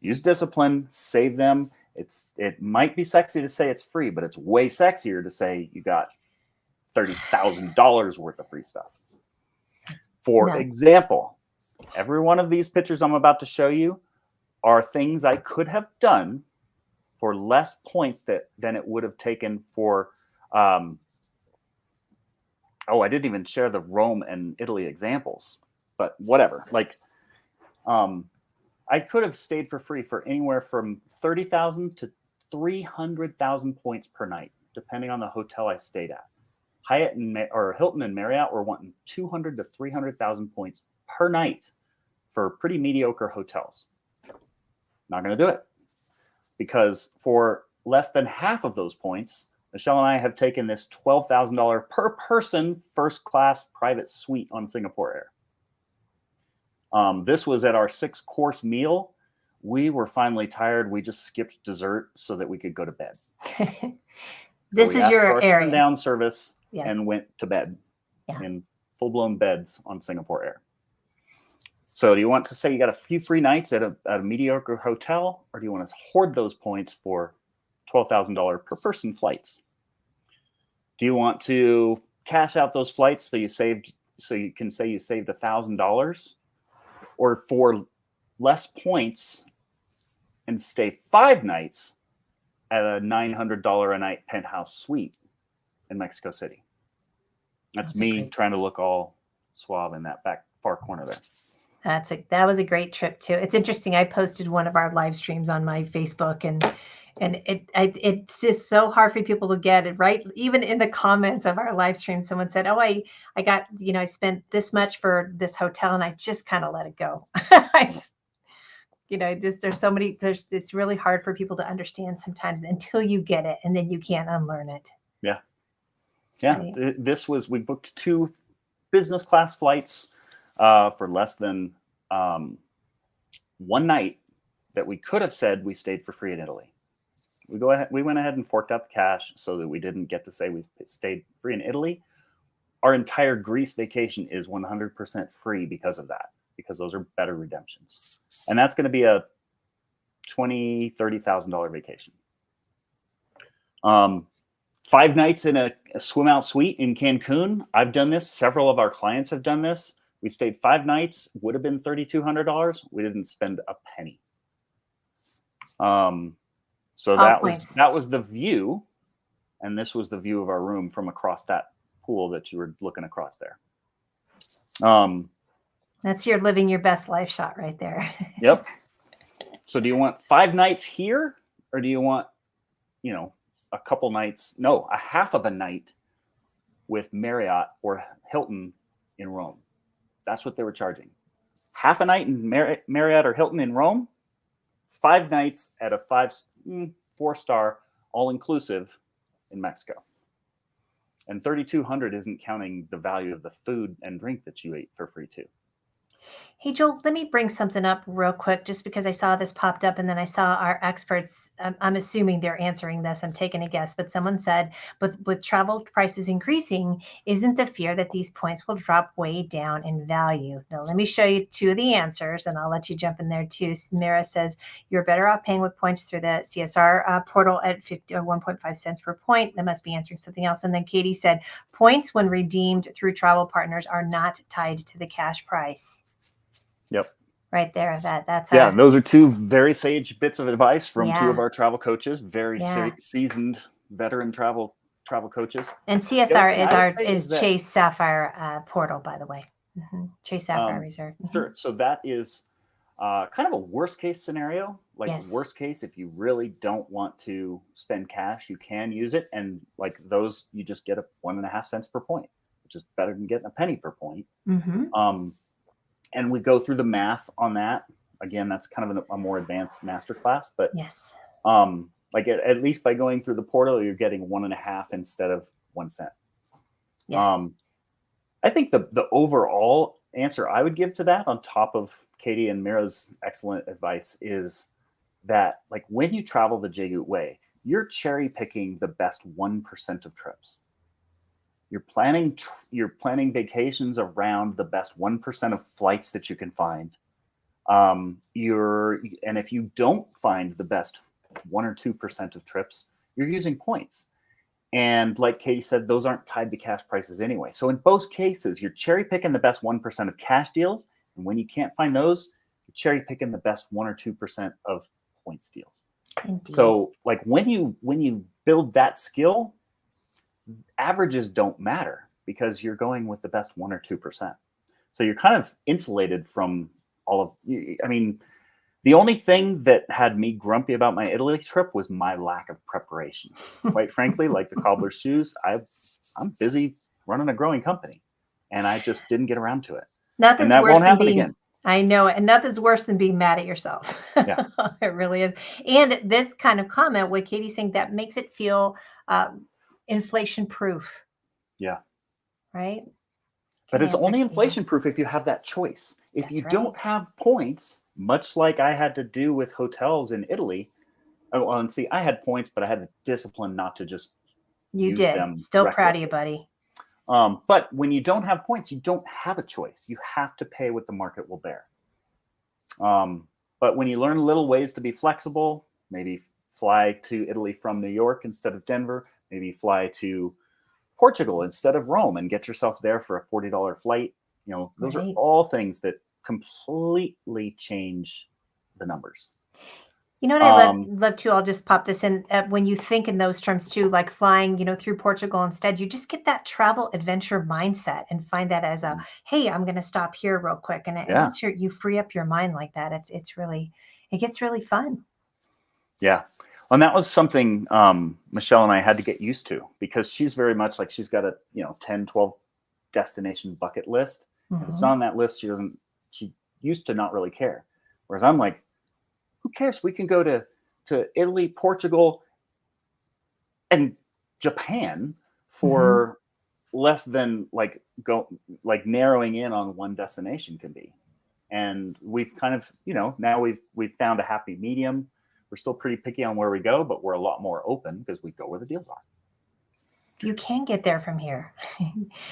Use discipline, save them. It might be sexy to say it's free, but it's way sexier to say you got $30,000 worth of free stuff. For example, every one of these pictures I'm about to show you are things I could have done for less points than it would have taken for. I didn't even share the Rome and Italy examples, but whatever. I could have stayed for free for anywhere from 30,000 to 300,000 points per night, depending on the hotel I stayed at. Hyatt or Hilton and Marriott were wanting 200 to 300,000 points per night for pretty mediocre hotels. Not going to do it, because for less than half of those points, Michelle and I have taken this $12,000 per person first class private suite on Singapore Air. This was at our 6-course meal. We were finally tired. We just skipped dessert so that we could go to bed. This is your area. Turn down service and went to bed in full-blown beds on Singapore Air. So do you want to say you got a few free nights at a mediocre hotel, or do you want to hoard those points for $12,000 per person flights? Do you want to cash out those flights so you can say you saved $1,000? Or for less points and stay 5 nights at a $900 a night penthouse suite in Mexico City? That's me trying to look all suave in that back far corner there. That was a great trip too. It's interesting. I posted one of our live streams on my Facebook, and it's just so hard for people to get it right. Even in the comments of our live stream, someone said, "Oh, I got, I spent this much for this hotel, and I just kind of let it go." I just, there's so many. It's really hard for people to understand sometimes until you get it, and then you can't unlearn it. Yeah. Right? We booked 2 business class flights for less than 1 night that we could have said we stayed for free in Italy. We went ahead and forked out the cash so that we didn't get to say we stayed free in Italy. Our entire Greece vacation is 100% free because of that, because those are better redemptions. And that's going to be a $20,000, $30,000 vacation. 5 nights in a swim out suite in Cancun. I've done this. Several of our clients have done this. We stayed 5 nights, would have been $3,200. We didn't spend a penny. So that was the view, and this was the view of our room from across that pool that you were looking across there. That's your living your best life shot right there. Yep. So do you want 5 nights here, or do you want, a couple nights? No, a half of a night with Marriott or Hilton in Rome. That's what they were charging. Half a night in Marriott or Hilton in Rome, 5 nights at a 4-star all-inclusive in Mexico. And $3,200 isn't counting the value of the food and drink that you ate for free too. Hey, Joel, let me bring something up real quick just because I saw this popped up and then I saw our experts. I'm assuming they're answering this. I'm taking a guess, but someone said, but with travel prices increasing, isn't the fear that these points will drop way down in value? Now, let me show you two of the answers and I'll let you jump in there too. Mira says, you're better off paying with points through the CSR portal at 50 or 1.5 cents per point. That must be answering something else. And then Katie said, points when redeemed through travel partners are not tied to the cash price. Yep. Right there. That's yeah. Those are two very sage bits of advice from two Yeah. of our travel coaches, very Yeah. seasoned veteran travel coaches. And CSR is Chase Sapphire portal, by the way. Chase Sapphire Reserve. Sure. So that is kind of a worst case scenario. Like Yes. worst case, if you really don't want to spend cash, you can use it. And like those, you just get a 1.5 cents per point, which is better than getting a penny per point. And we go through the math on that. Again, that's kind of a more advanced masterclass, but Yes. Like at least by going through the portal, you're getting 1.5 instead of 1 cent. Yes. I think the overall answer I would give to that, on top of Katie and Mira's excellent advice, is that like when you travel the JGOOT way, you're cherry picking the best 1% of trips. You're planning vacations around the best 1% of flights that you can find. And if you don't find the best 1 or 2% of trips, you're using points. And like Katie said, those aren't tied to cash prices anyway. So in both cases, you're cherry picking the best 1% of cash deals. And when you can't find those, you're cherry picking the best 1 or 2% of points deals. Indeed. So like when you build that skill, averages don't matter because you're going with the best 1 or 2%. So you're kind of insulated from all of, I mean, the only thing that had me grumpy about my Italy trip was my lack of preparation. Quite frankly, like the cobbler's shoes, I'm busy running a growing company and I just didn't get around to it. Nothing's and that worse won't than happen being, again. I know it. And nothing's worse than being mad at yourself. Yeah. It really is. And this kind of comment, what Katie's saying, that makes it feel inflation proof. Yeah. Right. But it's only inflation proof if you have that choice. If you don't have points, much like I had to do with hotels in Italy. Oh, and see, I had points, but I had the discipline not to just use them. Still proud of you, buddy. But when you don't have points, you don't have a choice. You have to pay what the market will bear. But when you learn little ways to be flexible, maybe fly to Italy from New York instead of Denver, maybe fly to Portugal instead of Rome and get yourself there for a $40 flight. You know, those are all things that completely change the numbers. You know what I love too? I'll just pop this in. When you think in those terms too, like flying, through Portugal instead, you just get that travel adventure mindset and find that as a, hey, I'm going to stop here real quick. And you free up your mind like that. It gets really fun. Yeah. And that was something Michelle and I had to get used to, because she's very much like, she's got a 10, 12 destination bucket list. If it's not on that list, she used to not really care. Whereas I'm like, who cares? We can go to Italy, Portugal, and Japan for less than narrowing in on one destination can be. And we've kind of, now we've found a happy medium. We're still pretty picky on where we go, but we're a lot more open because we go where the deals are. You can get there from here.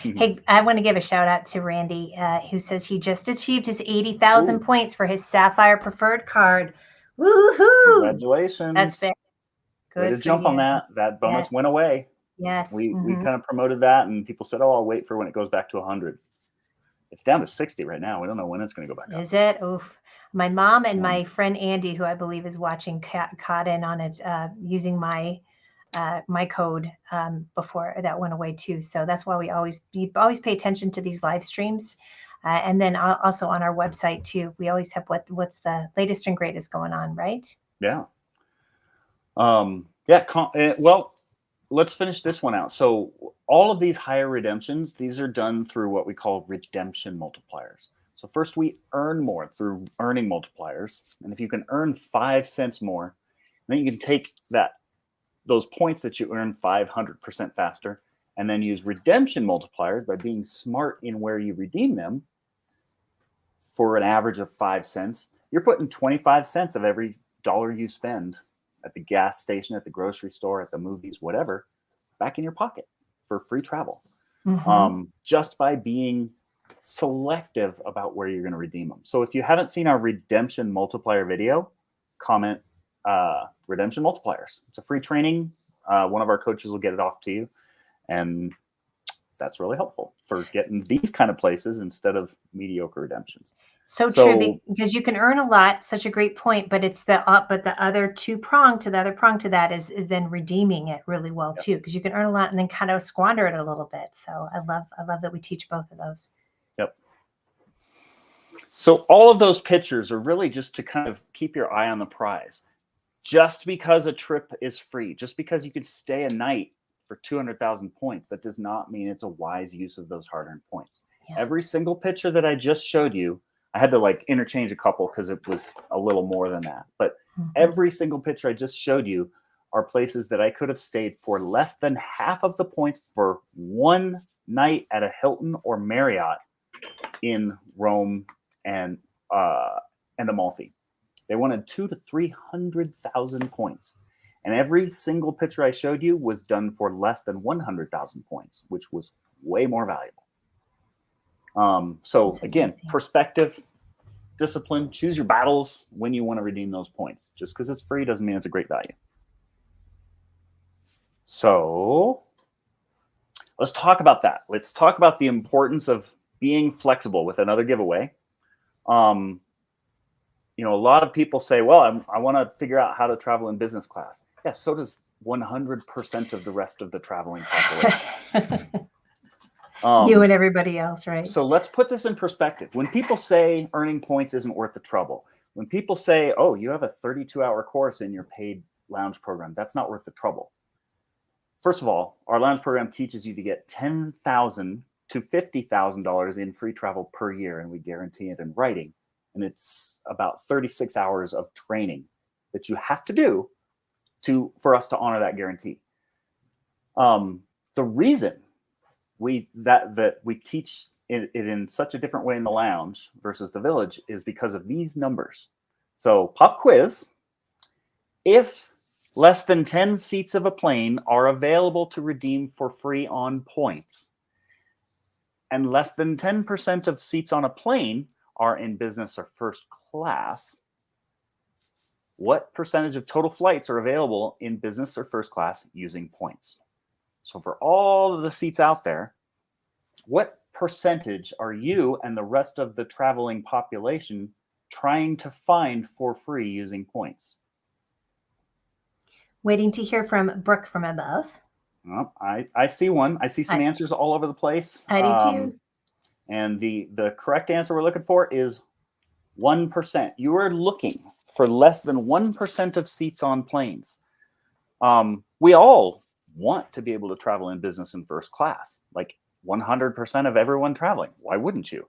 Hey, I want to give a shout out to Randy, who says he just achieved his 80,000 points for his Sapphire Preferred card. Woohoo! Congratulations. That's big. Good. Way to jump on that. That bonus went away. Yes. We kind of promoted that, and people said, "Oh, I'll wait for when it goes back to 100." It's down to 60 right now. We don't know when it's going to go back up. Is it? Oof. My mom and my friend Andy, who I believe is watching, caught in on it using my code before that went away too. So that's why we always pay attention to these live streams. And then also on our website too, we always have what's the latest and greatest going on, right? Yeah. Well, let's finish this one out. So all of these higher redemptions, these are done through what we call redemption multipliers. So first we earn more through earning multipliers. And if you can earn 5 cents more, then you can take those points that you earn 500% faster, and then use redemption multipliers by being smart in where you redeem them for an average of 5 cents, you're putting 25 cents of every dollar you spend at the gas station, at the grocery store, at the movies, whatever, back in your pocket for free travel. Just by being selective about where you're going to redeem them. So if you haven't seen our redemption multiplier video, comment redemption multipliers. It's a free training. One of our coaches will get it off to you. And that's really helpful for getting these kind of places instead of mediocre redemptions. So true, because you can earn a lot. Such a great point, but it's the other prong to that is then redeeming it really well too, because you can earn a lot and then kind of squander it a little bit. So I love that we teach both of those. Yep. So all of those pictures are really just to kind of keep your eye on the prize. Just because a trip is free, just because you could stay a night for 200,000 points, that does not mean it's a wise use of those hard-earned points. Yeah. Every single picture that I just showed you, I had to like interchange a couple because it was a little more than that. But every single picture I just showed you are places that I could have stayed for less than half of the points for one night at a Hilton or Marriott in Rome and Amalfi. They wanted 200,000 to 300,000 points. And every single picture I showed you was done for less than 100,000 points, which was way more valuable. So again, perspective, discipline, choose your battles when you want to redeem those points. Just because it's free doesn't mean it's a great value. So let's talk about that. Let's talk about the importance of being flexible with another giveaway. You know, a lot of people say, well, I want to figure out how to travel in business class. Yeah, so does 100% of the rest of the traveling population. You and everybody else, right? So let's put this in perspective. When people say earning points isn't worth the trouble, when people say, oh, you have a 32-hour course in your paid lounge program, that's not worth the trouble. First of all, our lounge program teaches you to get $10,000 to $50,000 in free travel per year, and we guarantee it in writing. And it's about 36 hours of training that you have to do for us to honor that guarantee. The reason that we teach it in such a different way in the lounge versus the village is because of these numbers. So pop quiz, if less than 10 seats of a plane are available to redeem for free on points, and less than 10% of seats on a plane are in business or first class, what percentage of total flights are available in business or first class using points? So for all of the seats out there, what percentage are you and the rest of the traveling population trying to find for free using points? Waiting to hear from Brooke from above. Well, I see one. I see some answers all over the place. I do too. And the correct answer we're looking for is 1%. You are looking for less than 1% of seats on planes. We all want to be able to travel in business and first class, like 100% of everyone traveling. Why wouldn't you?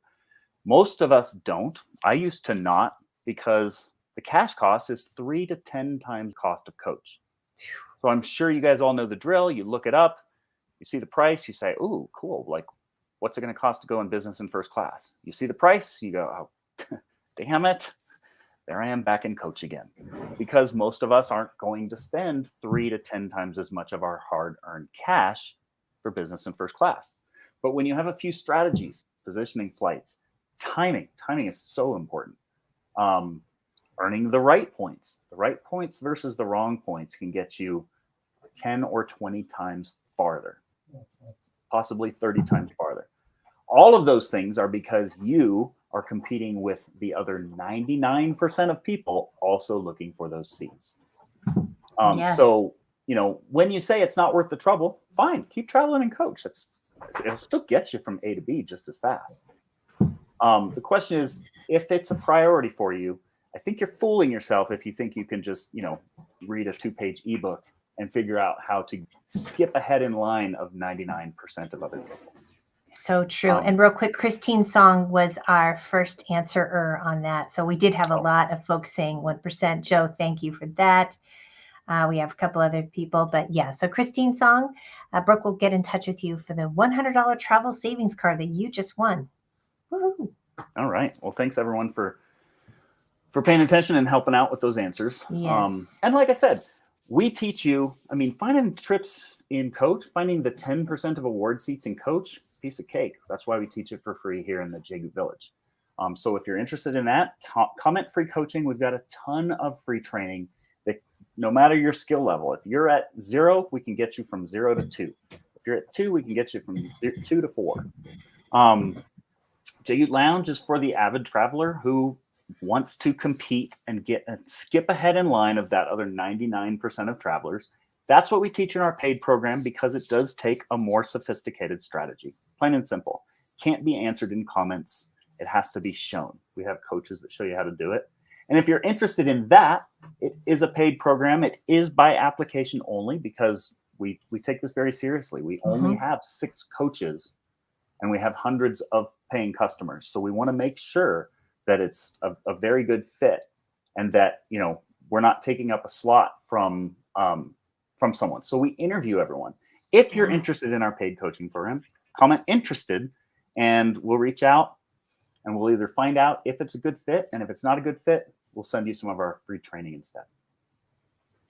Most of us don't. I used to not, because the cash cost is 3 to 10 times cost of coach. So I'm sure you guys all know the drill. You look it up, you see the price, you say, ooh, cool. Like, what's it going to cost to go in business and first class? You see the price, you go, oh, damn it. There I am back in coach again. Because most of us aren't going to spend 3 to 10 times as much of our hard-earned cash for business and first class. But when you have a few strategies, positioning flights, timing is so important. Earning the right points versus the wrong points can get you 10 or 20 times farther, possibly 30 times farther. All of those things are because you are competing with the other 99% of people also looking for those seats. Yes. So, you know, when you say it's not worth the trouble, fine, keep traveling and coach. It'll still get you from A to B just as fast. The question is, if it's a priority for you, I think you're fooling yourself if you think you can just, you know, read a 2-page ebook and figure out how to skip ahead in line of 99% of other people. So true. And real quick, Christine's song was our first answerer on that. So we did have a lot of folks saying 1%. Joe, thank you for that. We have a couple other people, but yeah. So Christine's song, Brooke will get in touch with you for the $100 travel savings card that you just won. Woo-hoo. All right. Well, thanks everyone for paying attention and helping out with those answers. Yes. And like I said, we teach you, I mean, finding trips in Coach, finding the 10% of award seats in Coach, piece of cake. That's why we teach it for free here in the JGOOT Village. So if you're interested in that, comment free coaching. We've got a ton of free training that no matter your skill level, if you're at 0, we can get you from 0 to 2. If you're at 2, we can get you from 2 to 4. JGOOT Lounge is for the avid traveler who wants to compete and skip ahead in line of that other 99% of travelers. That's what we teach in our paid program because it does take a more sophisticated strategy. Plain and simple. Can't be answered in comments. It has to be shown. We have coaches that show you how to do it. And if you're interested in that, it is a paid program. It is by application only because we take this very seriously. We only have 6 coaches and we have hundreds of paying customers. So we want to make sure that it's a very good fit and that, you know, we're not taking up a slot from someone. So we interview everyone. If you're interested in our paid coaching program, comment interested and we'll reach out and we'll either find out if it's a good fit. And if it's not a good fit, we'll send you some of our free training instead.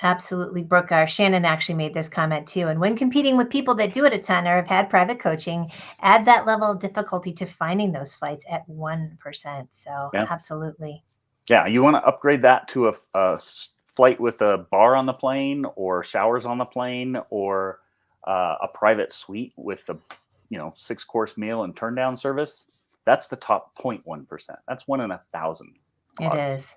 Absolutely, Brooke. Shannon actually made this comment too. And when competing with people that do it a ton or have had private coaching, add that level of difficulty to finding those flights at 1%. So absolutely. Yeah, you want to upgrade that to a flight with a bar on the plane or showers on the plane or a private suite with the 6-course meal and turn down service. That's the top 0.1%. That's 1 in 1,000. It is.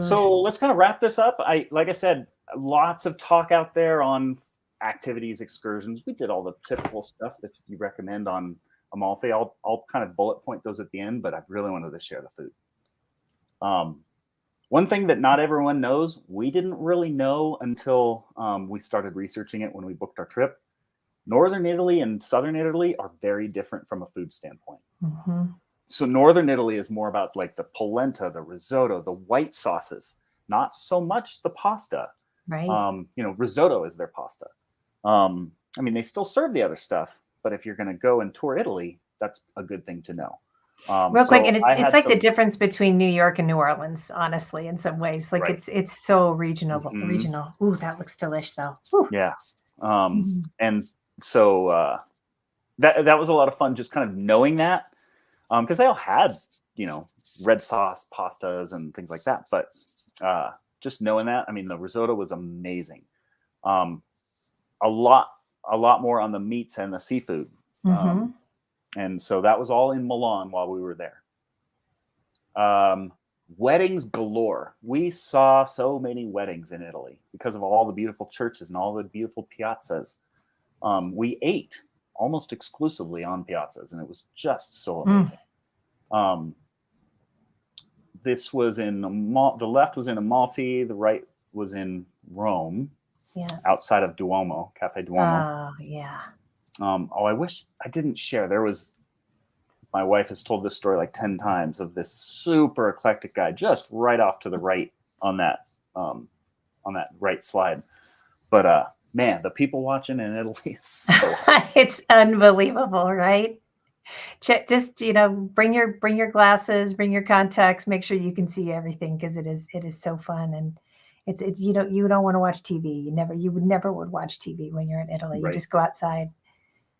So let's kind of wrap this up. Like I said, lots of talk out there on activities, excursions. We did all the typical stuff that you recommend on Amalfi. I'll kind of bullet point those at the end, but I really wanted to share the food. One thing that not everyone knows, we didn't really know until we started researching it when we booked our trip. Northern Italy and Southern Italy are very different from a food standpoint. So Northern Italy is more about like the polenta, the risotto, the white sauces, not so much the pasta. Right. Risotto is their pasta. I mean, they still serve the other stuff, but if you're going to go and tour Italy, that's a good thing to know. Real quick, and it's like the difference between New York and New Orleans, honestly, in some ways. Like it's so regional. Regional. Ooh, that looks delish though. Ooh. Yeah. And so that was a lot of fun, just kind of knowing that. Because they all had, red sauce pastas and things like that. But just knowing that, I mean, the risotto was amazing. A lot more on the meats and the seafood. And so that was all in Milan while we were there. Weddings galore. We saw so many weddings in Italy because of all the beautiful churches and all the beautiful piazzas. We ate almost exclusively on piazzas, and it was just so amazing. This was in the left was in Amalfi, the right was in Rome, outside of Duomo, Cafe Duomo. I wish I didn't share. My wife has told this story like 10 times of this super eclectic guy just right off to the right on that right slide. But man, the people watching in Italy is so it's unbelievable, right? Just bring your glasses, bring your contacts, make sure you can see everything because it is so fun, and it's you don't want to watch TV. You would never watch TV when you're in Italy. You just go outside.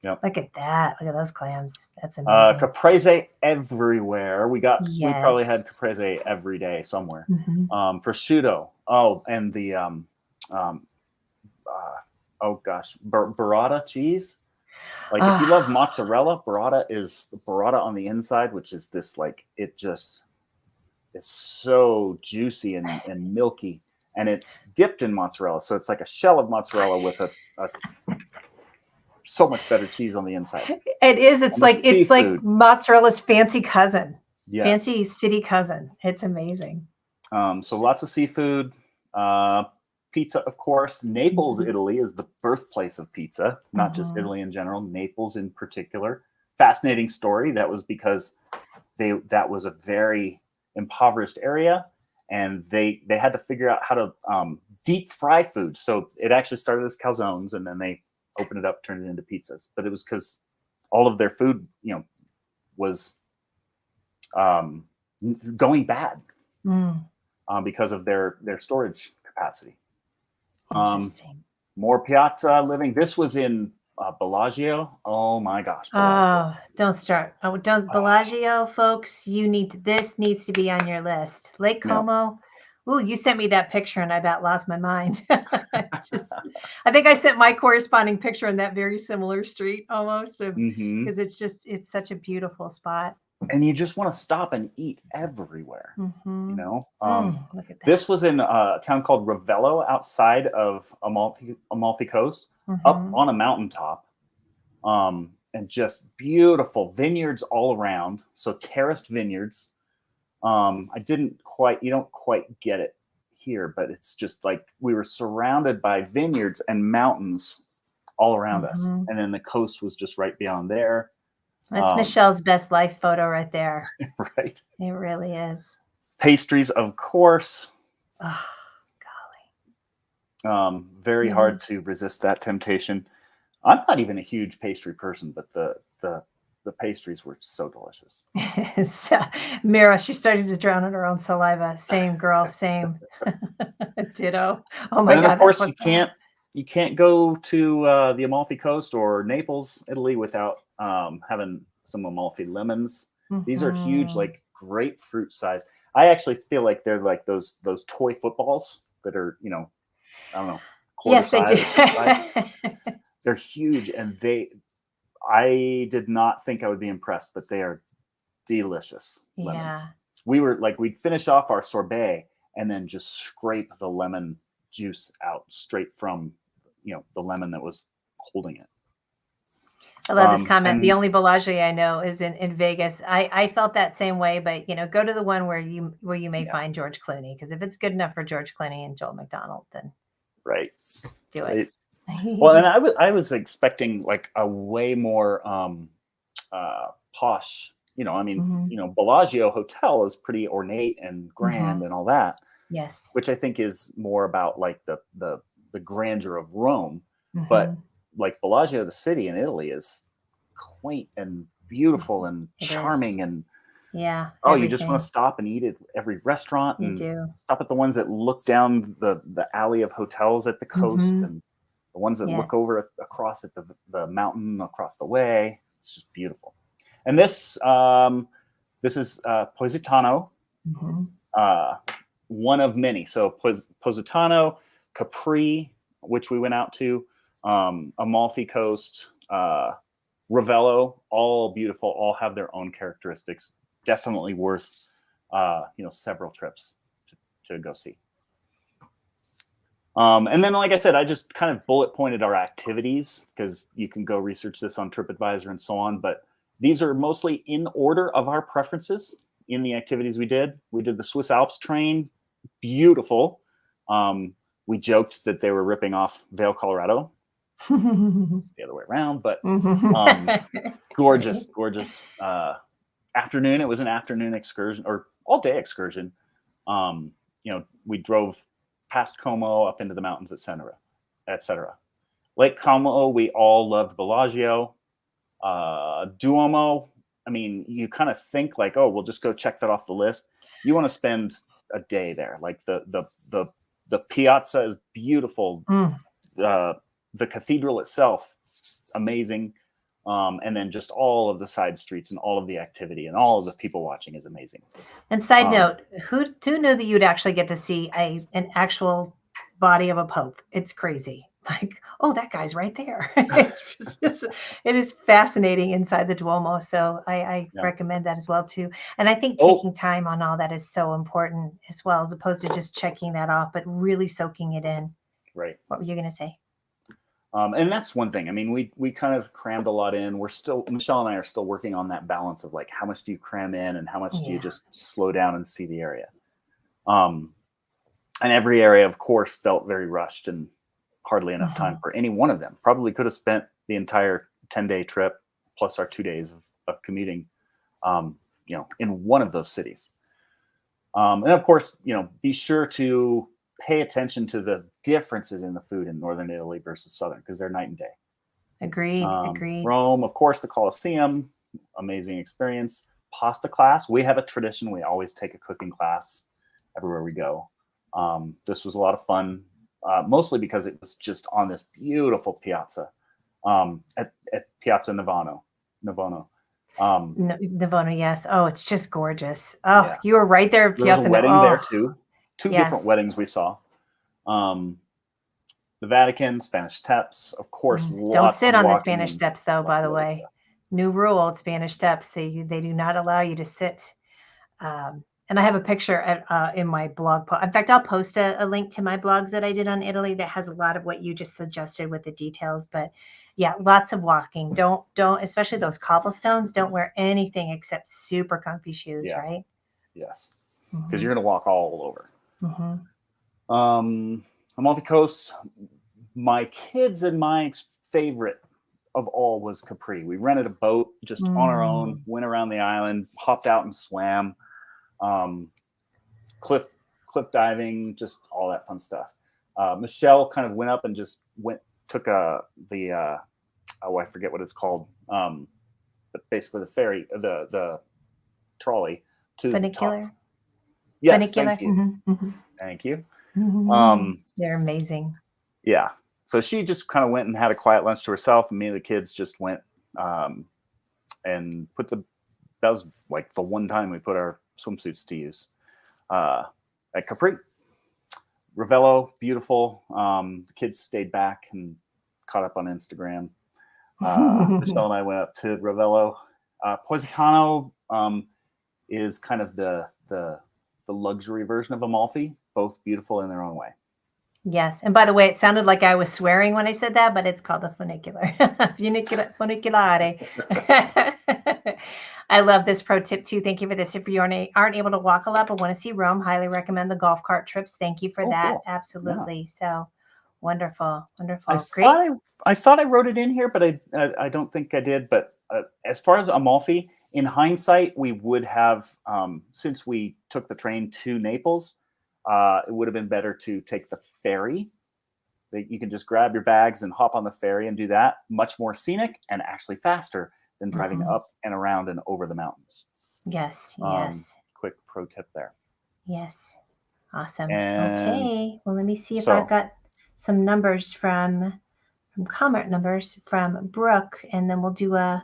Yep. Look at that! Look at those clams. That's amazing. Caprese everywhere. We probably had caprese every day somewhere. Prosciutto. Oh, and the burrata cheese. Like if you love mozzarella, burrata is the burrata on the inside, which is this it just is so juicy and milky, and it's dipped in mozzarella, so it's like a shell of mozzarella with a so much better cheese on the inside. It is. It's like mozzarella's fancy cousin, fancy city cousin. It's amazing. So lots of seafood. Pizza, of course. Naples, Italy is the birthplace of pizza, not just Italy in general, Naples in particular. Fascinating story. That was because that was a very impoverished area, and they had to figure out how to deep fry food. So it actually started as calzones, and then they opened it up, turned it into pizzas. But it was because all of their food, was going bad because of their storage capacity. Interesting. More piazza living. This was in Bellagio. Oh my gosh. Bellagio. Oh, don't start. Oh, don't Bellagio, folks. This needs to be on your list. Lake Como. Ooh, you sent me that picture and I about lost my mind. I think I sent my corresponding picture in that very similar street almost, because it's such a beautiful spot. And you just want to stop and eat everywhere. You know, Look at that. this was in a town called Ravello outside of Amalfi Coast, up on a mountaintop, and just beautiful vineyards all around. So terraced vineyards. You don't quite get it here, but it's just like we were surrounded by vineyards and mountains all around us. And then the coast was just right beyond there. That's Michelle's best life photo right there. Right. It really is. Pastries, of course. Oh, golly. Very hard to resist that temptation. I'm not even a huge pastry person, but the pastries were so delicious. So, Mira, she started to drown in her own saliva. Same girl, same. Ditto. Oh my God. And of course, you can't go to the Amalfi Coast or Naples, Italy, without having some Amalfi lemons. These are huge, like grapefruit size. I actually feel like they're like those toy footballs that are, I don't know. Yes, they do. They're huge, and I did not think I would be impressed, but they are delicious lemons. We'd finish off our sorbet and then just scrape the lemon juice out straight from, the lemon that was holding it. I love this comment. The only Bellagio I know is in Vegas. I felt that same way, but go to the one where you may find George Clooney, because if it's good enough for George Clooney and Joel McDonald, then do it. Well, and I was expecting like a way more posh. Bellagio Hotel is pretty ornate and grand and all that. Yes, which I think is more about like the grandeur of Rome, but like Bellagio, the city in Italy, is quaint and beautiful and charming, and you just want to stop and eat at every restaurant, and stop at the ones that look down the alley of hotels at the coast, and the ones that look over across at the mountain across the way. It's just beautiful. And this is Positano, one of many. So Positano, Capri, which we went out to, Amalfi Coast, Ravello, all beautiful, all have their own characteristics. Definitely worth several trips to go see. And then, like I said, I just kind of bullet pointed our activities, because you can go research this on TripAdvisor and so on. But these are mostly in order of our preferences in the activities we did. We did the Swiss Alps train, beautiful. We joked that they were ripping off Vail, Colorado. It's the other way around, but gorgeous afternoon. It was an afternoon excursion, or all day excursion. We drove past Como up into the mountains, etc. Lake Como, we all loved. Bellagio, Duomo. I mean, you kind of think like, oh, we'll just go check that off the list. You want to spend a day there. Like the piazza is beautiful. The cathedral itself, amazing. And then just all of the side streets and all of the activity and all of the people watching is amazing. And side note, who knew that you'd actually get to see an actual body of a pope? It's crazy. Like, oh, that guy's right there. It is fascinating inside the Duomo. So I recommend that as well too. And I think taking time on all that is so important as well, as opposed to just checking that off, but really soaking it in. Right. What were you going to say? And that's one thing. I mean, we kind of crammed a lot in. Michelle and I are still working on that balance of like, how much do you cram in and how much do you just slow down and see the area? And every area, of course, felt very rushed and hardly enough time for any one of them. Probably could have spent the entire 10-day trip plus our 2 days of commuting, in one of those cities. And of course, be sure to pay attention to the differences in the food in Northern Italy versus Southern, because they're night and day. Agreed. Rome, of course, the Colosseum, amazing experience. Pasta class. We have a tradition. We always take a cooking class everywhere we go. This was a lot of fun, mostly because it was just on this beautiful piazza at Piazza Navona. Navono, yes. Oh, it's just gorgeous. Oh, Yeah. you were right there at There was Piazza. a wedding there too. Two Yes. different weddings we saw. The Vatican, Spanish Steps, of course. Don't sit on the walking Spanish and Steps, though. By the way, stuff. new rule at Spanish Steps: they do not allow you to sit. And I have a picture in my blog post. In fact, I'll post a link to my blogs that I did on Italy that has a lot of what you just suggested with the details. But yeah, lots of walking. Don't, especially those cobblestones. Don't wear anything except super comfy shoes, right? Yes, because you're going to walk all over. Mm-hmm. Amalfi Coast, my kids and my favorite of all was Capri. We rented a boat just on our own, went around the island, hopped out and swam, cliff diving, just all that fun stuff. Michelle kind of went up and just took I forget what it's called, but basically the ferry, the trolley to funicular. The top. Yes, funicular. thank you. Thank you. They're amazing. Yeah. So she just kind of went and had a quiet lunch to herself, and me and the kids just went and that was like the one time we put our swimsuits to use at Capri. Ravello, beautiful. The kids stayed back and caught up on Instagram. Michelle and I went up to Ravello. Positano is kind of the luxury version of Amalfi, both beautiful in their own way. Yes. And by the way, it sounded like I was swearing when I said that, but it's called the funicular. Funiculare. I love this pro tip too. Thank you for this. If you aren't able to walk a lot but want to see Rome, highly recommend the golf cart trips. Thank you for that. Cool. Absolutely. Yeah. So wonderful. Great. I thought I wrote it in here, but I don't think I did. But as far as Amalfi, in hindsight, we would have, since we took the train to Naples, it would have been better to take the ferry. You can just grab your bags and hop on the ferry and do that. Much more scenic and actually faster than driving up and around and over the mountains. Yes. Quick pro tip there. Yes. Awesome. Okay. Well, let me see if I've got some numbers from comment numbers from Brooke, and then we'll do a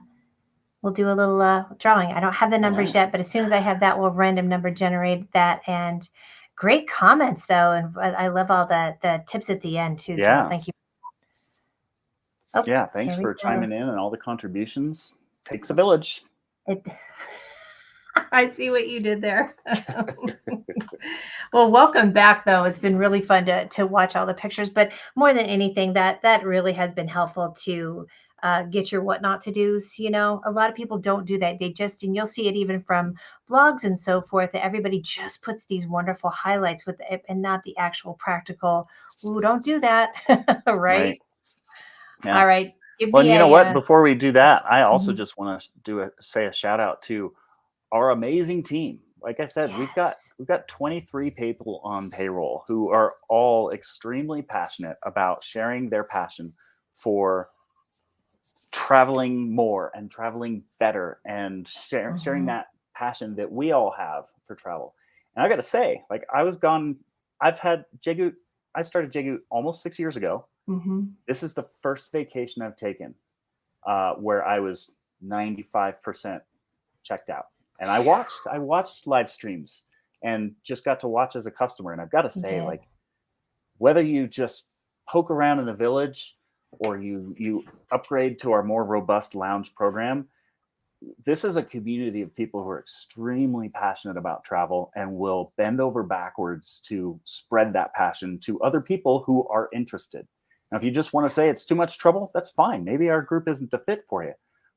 little drawing. I don't have the numbers yet, but as soon as I have that, we'll random number generate that. And great comments, though, and I love all the tips at the end too. Yeah, Joel. Thank you. Oh, yeah, thanks for chiming in and all the contributions. Takes a village. I see what you did there. Well, welcome back, though. It's been really fun to watch all the pictures, but more than anything, that really has been helpful to get your what not to do's. You know, a lot of people don't do that. They just, and you'll see it even from blogs and so forth, that everybody just puts these wonderful highlights with it and not the actual practical. Ooh, don't do that. Right? Yeah. All right. Well, you know what? Before we do that, I also just want to say a shout out to our amazing team. Like I said, we've got 23 people on payroll who are all extremely passionate about sharing their passion for traveling more and traveling better and sharing that passion that we all have for travel. And I got to say, like, I've had JGOOT. I started JGOOT almost 6 years ago. This is the first vacation I've taken where I was 95% checked out. And I watched live streams and just got to watch as a customer. And I've got to say, like, whether you just poke around in the village or you upgrade to our more robust lounge program, this is a community of people who are extremely passionate about travel and will bend over backwards to spread that passion to other people who are interested. Now, if you just want to say it's too much trouble, that's fine. Maybe our group isn't the fit for you.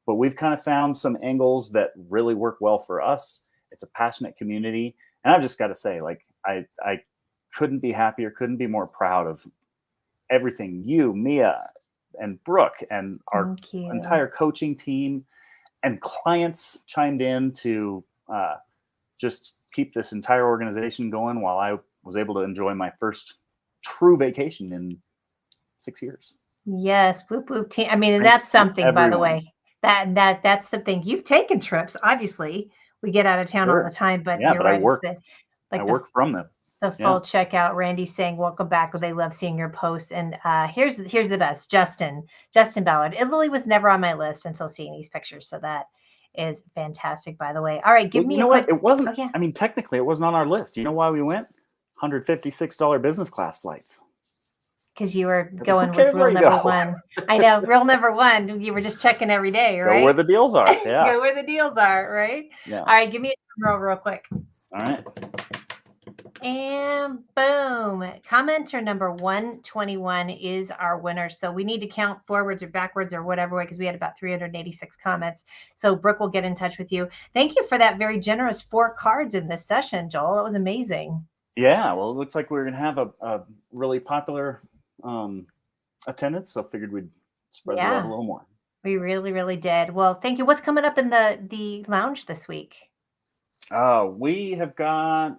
But we've kind of found some angles that really work well for us. It's a passionate community. And I've just got to say, like, I couldn't be happier, couldn't be more proud of everything you, Mia, and Brooke, and our entire coaching team and clients chimed in to just keep this entire organization going while I was able to enjoy my first true vacation in 6 years. Yes. Whoop, whoop, team. I mean, and that's something, by the way. That's the thing. You've taken trips, obviously. We get out of town all Sure. the time, but Yeah, you're but I right. It's work. the I like work from them. the full checkout. Randy's saying, "Welcome back." They love seeing your posts. And here's the best, Justin Ballard. Italy was never on my list until seeing these pictures, so that is fantastic. By the way, all right, give Well, me you know a quick. what? It wasn't. Oh yeah, I mean, technically, it wasn't on our list. You know why we went? $156 business class flights. because you were Who going with cares rule where you number go? one. I know, rule number one. You were just checking every day, right? Go where the deals are. Yeah. Go where the deals are, right? Yeah. All right, give me a drum roll real quick. All right. And boom, commenter number 121 is our winner. So we need to count forwards or backwards or whatever way, because we had about 386 comments. So Brooke will get in touch with you. Thank you for that very generous 4 cards in this session, Joel. It was amazing. Yeah. Well, it looks like we're going to have a really popular attendance. So I figured we'd spread the love a little more. We really, really did. Well, thank you. What's coming up in the lounge this week? We have got,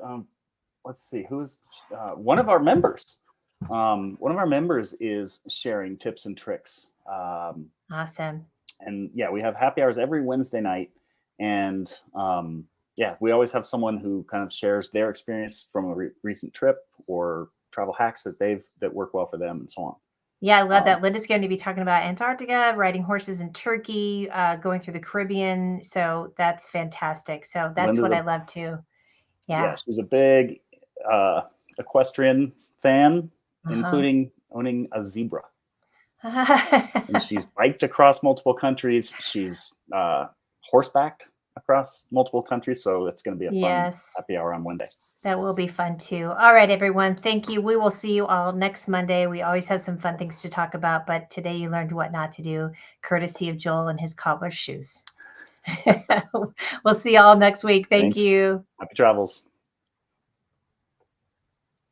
let's see, who's one of our members. One of our members is sharing tips and tricks. Awesome. And yeah, we have happy hours every Wednesday night. And yeah, we always have someone who kind of shares their experience from a recent trip or travel hacks that work well for them and so on. Yeah, I love that. Linda's going to be talking about Antarctica, riding horses in Turkey, going through the Caribbean. So that's fantastic. So that's what I love too. Yeah, she's a big equestrian fan, including owning a zebra. And she's biked across multiple countries. She's horsebacked across multiple countries. So it's going to be a fun happy hour on Monday. That will be fun too. All right, everyone. Thank you. We will see you all next Monday. We always have some fun things to talk about, but today you learned what not to do, courtesy of Joel and his cobbler's shoes. We'll see you all next week. Thank you. Happy travels.